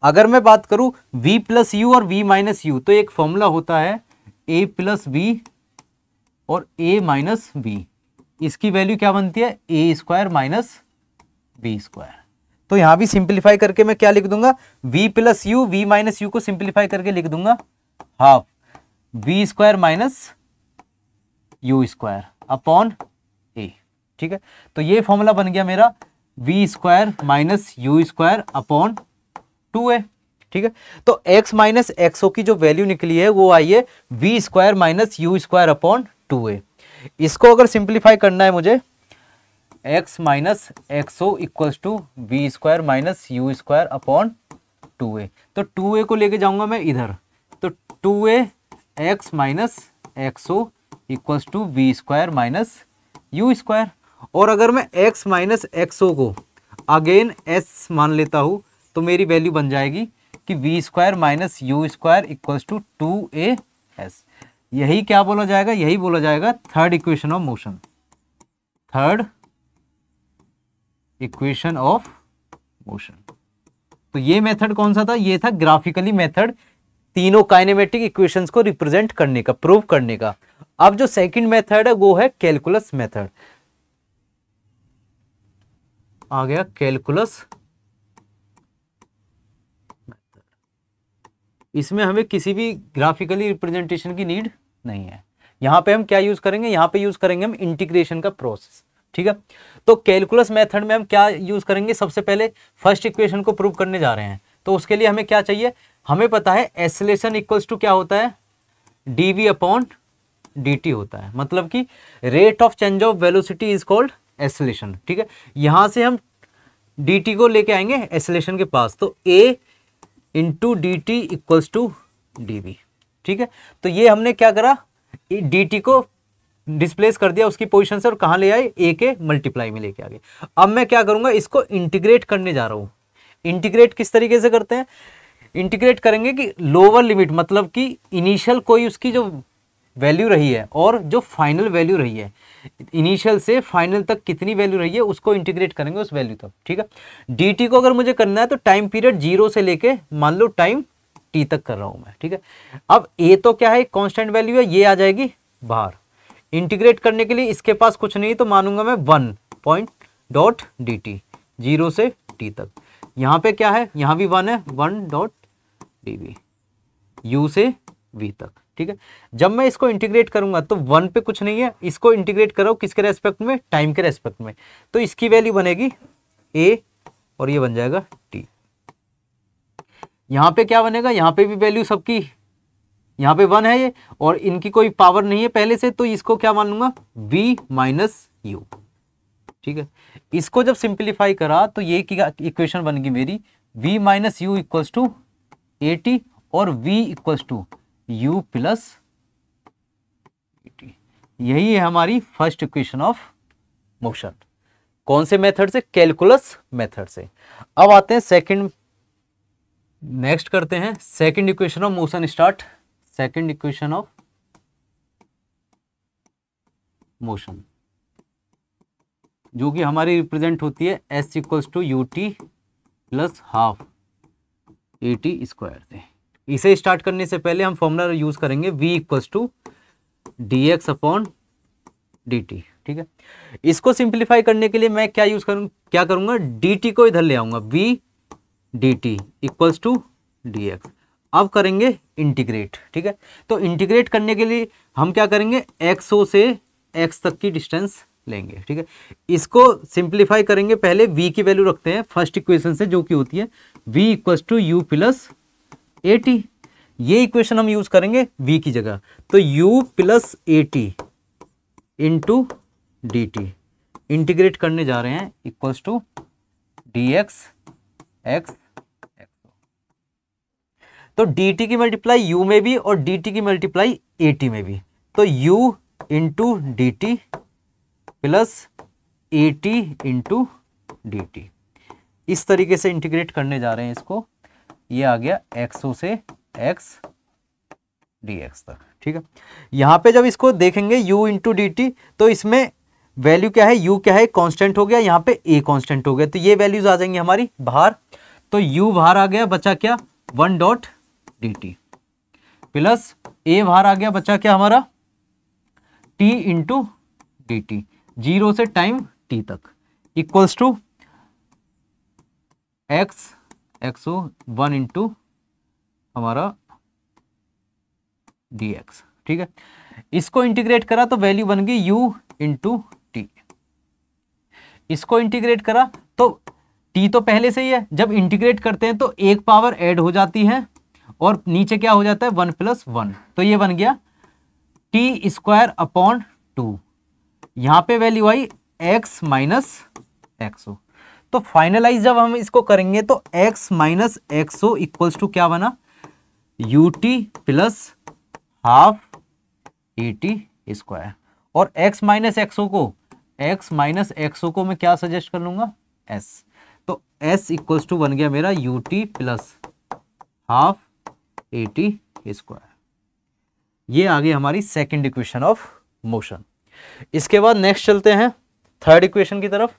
अगर मैं बात करूं v प्लस यू और v माइनस यू, तो एक फॉर्मूला होता है a प्लस v और a माइनस v, इसकी वैल्यू क्या बनती है, a square minus v square. तो यहां भी सिंप्लीफाई करके मैं क्या लिख दूंगा, v plus you, v minus you को सिंप्लीफाई करके लिख दूंगा half v square minus U square upon a, ठीक है। तो ये फॉर्मूला बन गया मेरा v square minus U square upon 2a, ठीक है। तो x माइनस एक्सो की जो वैल्यू निकली है वो आई है v square minus U square upon 2a। इसको अगर सिंप्लीफाई करना है मुझे, x minus X O equals to V square minus U square upon 2a, तो 2a को लेके जाऊंगा मैं इधर, तो 2a x minus X O equals to V square minus U square. और अगर मैं x माइनस एक्सो को अगेन s मान लेता हूँ तो मेरी वैल्यू बन जाएगी कि V square minus U square equals to 2as। यही क्या बोला जाएगा, यही बोला जाएगा third equation of motion, third equation of motion. तो ये मेथड कौन सा था, ये था ग्राफिकली मेथड, तीनों काइनेमेटिक इक्वेशंस को रिप्रेजेंट करने का, प्रूव करने का। अब जो सेकंड मेथड है वो है कैलकुलस मेथड, आ गया कैलकुलस। इसमें हमें किसी भी ग्राफिकली रिप्रेजेंटेशन की नीड नहीं है। यहां पे हम क्या यूज करेंगे, यहां पे यूज करेंगे हम इंटीग्रेशन का प्रोसेस, ठीक है। तो कैलकुलस मेथड में हम क्या यूज करेंगे, सबसे पहले फर्स्ट इक्वेशन को प्रूव करने जा रहे हैं, तो उसके लिए हमें क्या चाहिए, हमें पता है एक्सेलरेशन इक्वल्स टू क्या होता है, dv अपॉन dt होता है, मतलब कि rate of change of velocity is called acceleration, ठीक है। यहां से हम dt को लेके आएंगे एक्सेलरेशन के पास, तो a into D T equals to D V, ठीक है। तो ये हमने क्या करा, डी टी को डिस्प्लेस कर दिया उसकी पोजीशन से और कहाँ ले आए, ए के मल्टीप्लाई में लेके आ गए। अब मैं क्या करूंगा, इसको इंटीग्रेट करने जा रहा हूँ। इंटीग्रेट किस तरीके से करते हैं, इंटीग्रेट करेंगे कि लोअर लिमिट, मतलब कि इनिशियल कोई उसकी जो वैल्यू रही है और जो फाइनल वैल्यू रही है, इनिशियल से फाइनल तक कितनी वैल्यू रही है उसको इंटीग्रेट करेंगे उस वैल्यू तक, ठीक है। dt को अगर मुझे करना है तो टाइम पीरियड 0 से लेके मान लो टाइम t तक कर रहा हूं मैं, ठीक है। अब a तो क्या है, कांस्टेंट वैल्यू है, ये आ जाएगी बाहर। इंटीग्रेट करने के लिए इसके पास कुछ नहीं तो मानूंगा मैं 1 पॉइंट डॉट dt 0 से t तक। यहाँ पे क्या है, यहाँ भी 1 है, 1 डॉट dv u से v तक, ठीक है। जब मैं इसको इंटीग्रेट करूंगा तो 1 पे कुछ नहीं है, इसको इंटीग्रेट करो किसके रेस्पेक्ट में, टाइम के रेस्पेक्ट में, तो इसकी वैल्यू बनेगी a और ये बन जाएगा t। यहाँ पे क्या बनेगा, यहाँ पे भी वैल्यू सबकी, यहाँ पे 1 है ये और इनकी कोई पावर नहीं है पहले से, तो इसको क्या मान लूंगा v माइनस यू, ठीक है। इसको जब सिंप्लीफाई करा तो ये इक्वेशन बन गई मेरी v minus U equals to A T और v equals to u plus T. यही है हमारी फर्स्ट इक्वेशन ऑफ मोशन। कौन से मेथड से, कैलकुलस मेथड से। अब आते हैं सेकंड, नेक्स्ट करते हैं second equation of motion start. Second equation of motion जो कि हमारी रिप्रेजेंट होती है s equals to U T plus half A T square से। इसे स्टार्ट करने से पहले हम फॉर्मूला यूज करेंगे v equals to D X upon D T, ठीक है। इसको सिंप्लीफाई करने के लिए मैं क्या यूज करूँ, क्या करूंगा, dt को इधर ले आऊंगा, v dt equals to D X. अब करेंगे इंटीग्रेट, ठीक है। तो इंटीग्रेट करने के लिए हम क्या करेंगे, xo से x तक की डिस्टेंस लेंगे, ठीक है। इसको सिंप्लीफाई करेंगे, पहले v की वैल्यू रखते हैं फर्स्ट इक्वेशन से जो कि होती है v equals to U plus A T. ये इक्वेशन हम यूज करेंगे v की जगह, तो u plus A T into D T integrate करने जा रहे हैं equals to D X X. तो dt की मल्टीप्लाई u में भी और dt की मल्टीप्लाई ए टी में भी, तो u into D T plus A T into D T. इस तरीके से इंटीग्रेट करने जा रहे हैं इसको। ये आ गया xo से x dx तक, ठीक है। यहाँ पे जब इसको देखेंगे u इंटू डी टी, तो इसमें वैल्यू क्या है, u क्या है, कांस्टेंट हो गया, यहाँ पे a कांस्टेंट हो गया, तो ये वैल्यूज आ जाएंगी हमारी बाहर। तो u बाहर आ गया, बचा क्या 1 dot D T plus a बाहर आ गया, बचा क्या हमारा t इंटू डी टी 0 से टाइम t तक इक्वल्स टू xo 1 इंटू हमारा dx, ठीक है। इसको इंटीग्रेट करा तो वैल्यू बन गई u इंटू टी। इसको इंटीग्रेट करा तो t तो पहले से ही है, जब इंटीग्रेट करते हैं तो एक पावर ऐड हो जाती है और नीचे क्या हो जाता है 1 प्लस 1, तो ये बन गया टी स्क्वायर अपॉन 2। यहाँ पे वैल्यू आई x माइनस एक्सो। तो फाइनलाइज जब हम इसको करेंगे तो x minus X O equals to क्या बना, U T plus half A T square. और x माइनस एक्सो को मैं क्या सजेस्ट कर लूंगा, s। तो s इक्वल्स टू बन गया मेरा you T plus half A T square. ये आ गई हमारी सेकेंड इक्वेशन ऑफ मोशन। इसके बाद नेक्स्ट चलते हैं थर्ड इक्वेशन की तरफ।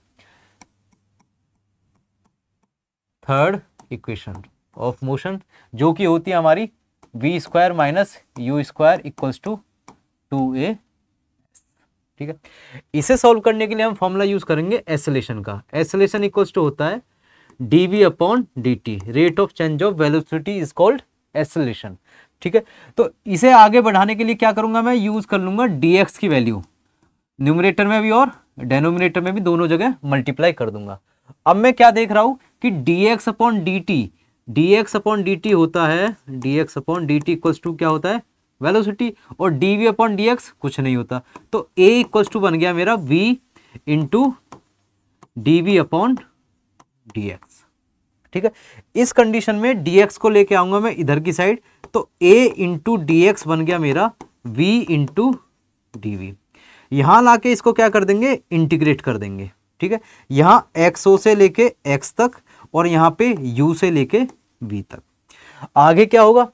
थर्ड इक्वेशन ऑफ मोशन जो कि होती है हमारी v square minus U square equals to 2a, ठीक है। इसे सॉल्व करने के लिए हम फॉर्मूला यूज करेंगे एक्सेलरेशन का। एक्सेलरेशन इक्वल्स टू होता है dv upon dt, rate of change of velocity is called acceleration, ठीक है। तो इसे आगे बढ़ाने के लिए क्या करूंगा, मैं यूज कर लूंगा dx की वैल्यू, न्यूमरेटर में भी और डेनोमिनेटर में भी दोनों जगह मल्टीप्लाई कर दूंगा। अब मैं क्या देख रहा हूं कि dx अपॉन dt होता है, dx upon dt equals to क्या होता है, वेलोसिटी, और dv अपॉन dx कुछ नहीं होता। तो a इक्वल्स टू बन गया मेरा v into dv upon dx, ठीक है। इस कंडीशन में dx को लेके आऊंगा मैं इधर की साइड, तो a इंटू dx बन गया मेरा v इंटू dv। यहां लाके इसको क्या कर देंगे, इंटीग्रेट कर देंगे, ठीक है। यहां xo से लेके x तक और यहां पे u से लेके v तक। आगे क्या होगा,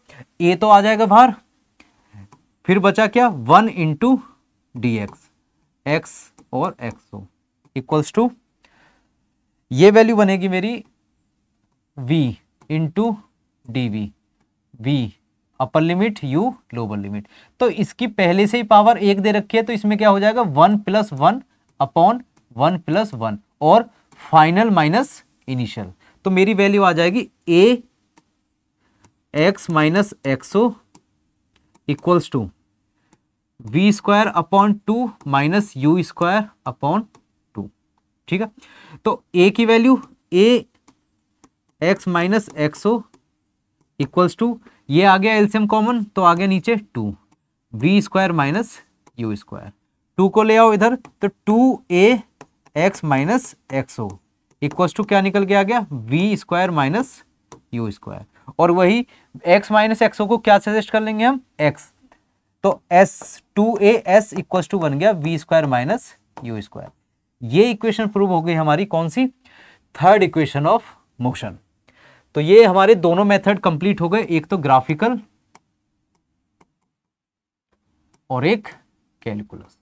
a तो आ जाएगा बाहर, फिर बचा क्या 1 इंटू डी एक्स, एक्स और एक्सो इक्वल्स टू, ये वैल्यू बनेगी मेरी v into D V, V upper limit u lower limit. तो इसकी पहले से ही पावर 1 दे रखी है, तो इसमें क्या हो जाएगा 1 + 1 अपॉन 1 + 1 और फाइनल माइनस इनिशियल। तो मेरी वैल्यू आ जाएगी a x minus X O equals to v² upon 2 minus u² upon 2। ठीक है, तो a की value a x minus X O equals to, ये आ गया एलसीएम कॉमन तो आ गया नीचे 2 v² माइनस u², 2 को ले आओ इधर तो 2a x minus X O equals to क्या निकल के आ गया v² माइनस u²। और वही x माइनस एक्सो को क्या सजेस्ट कर लेंगे हम x, तो s 2as इक्वल्स टू बन गया v² माइनस u²। ये इक्वेशन प्रूव हो गई हमारी कौन सी, थर्ड इक्वेशन ऑफ मोशन। तो ये हमारे दोनों मेथड कंप्लीट हो गए, एक तो ग्राफिकल और एक कैलकुलस।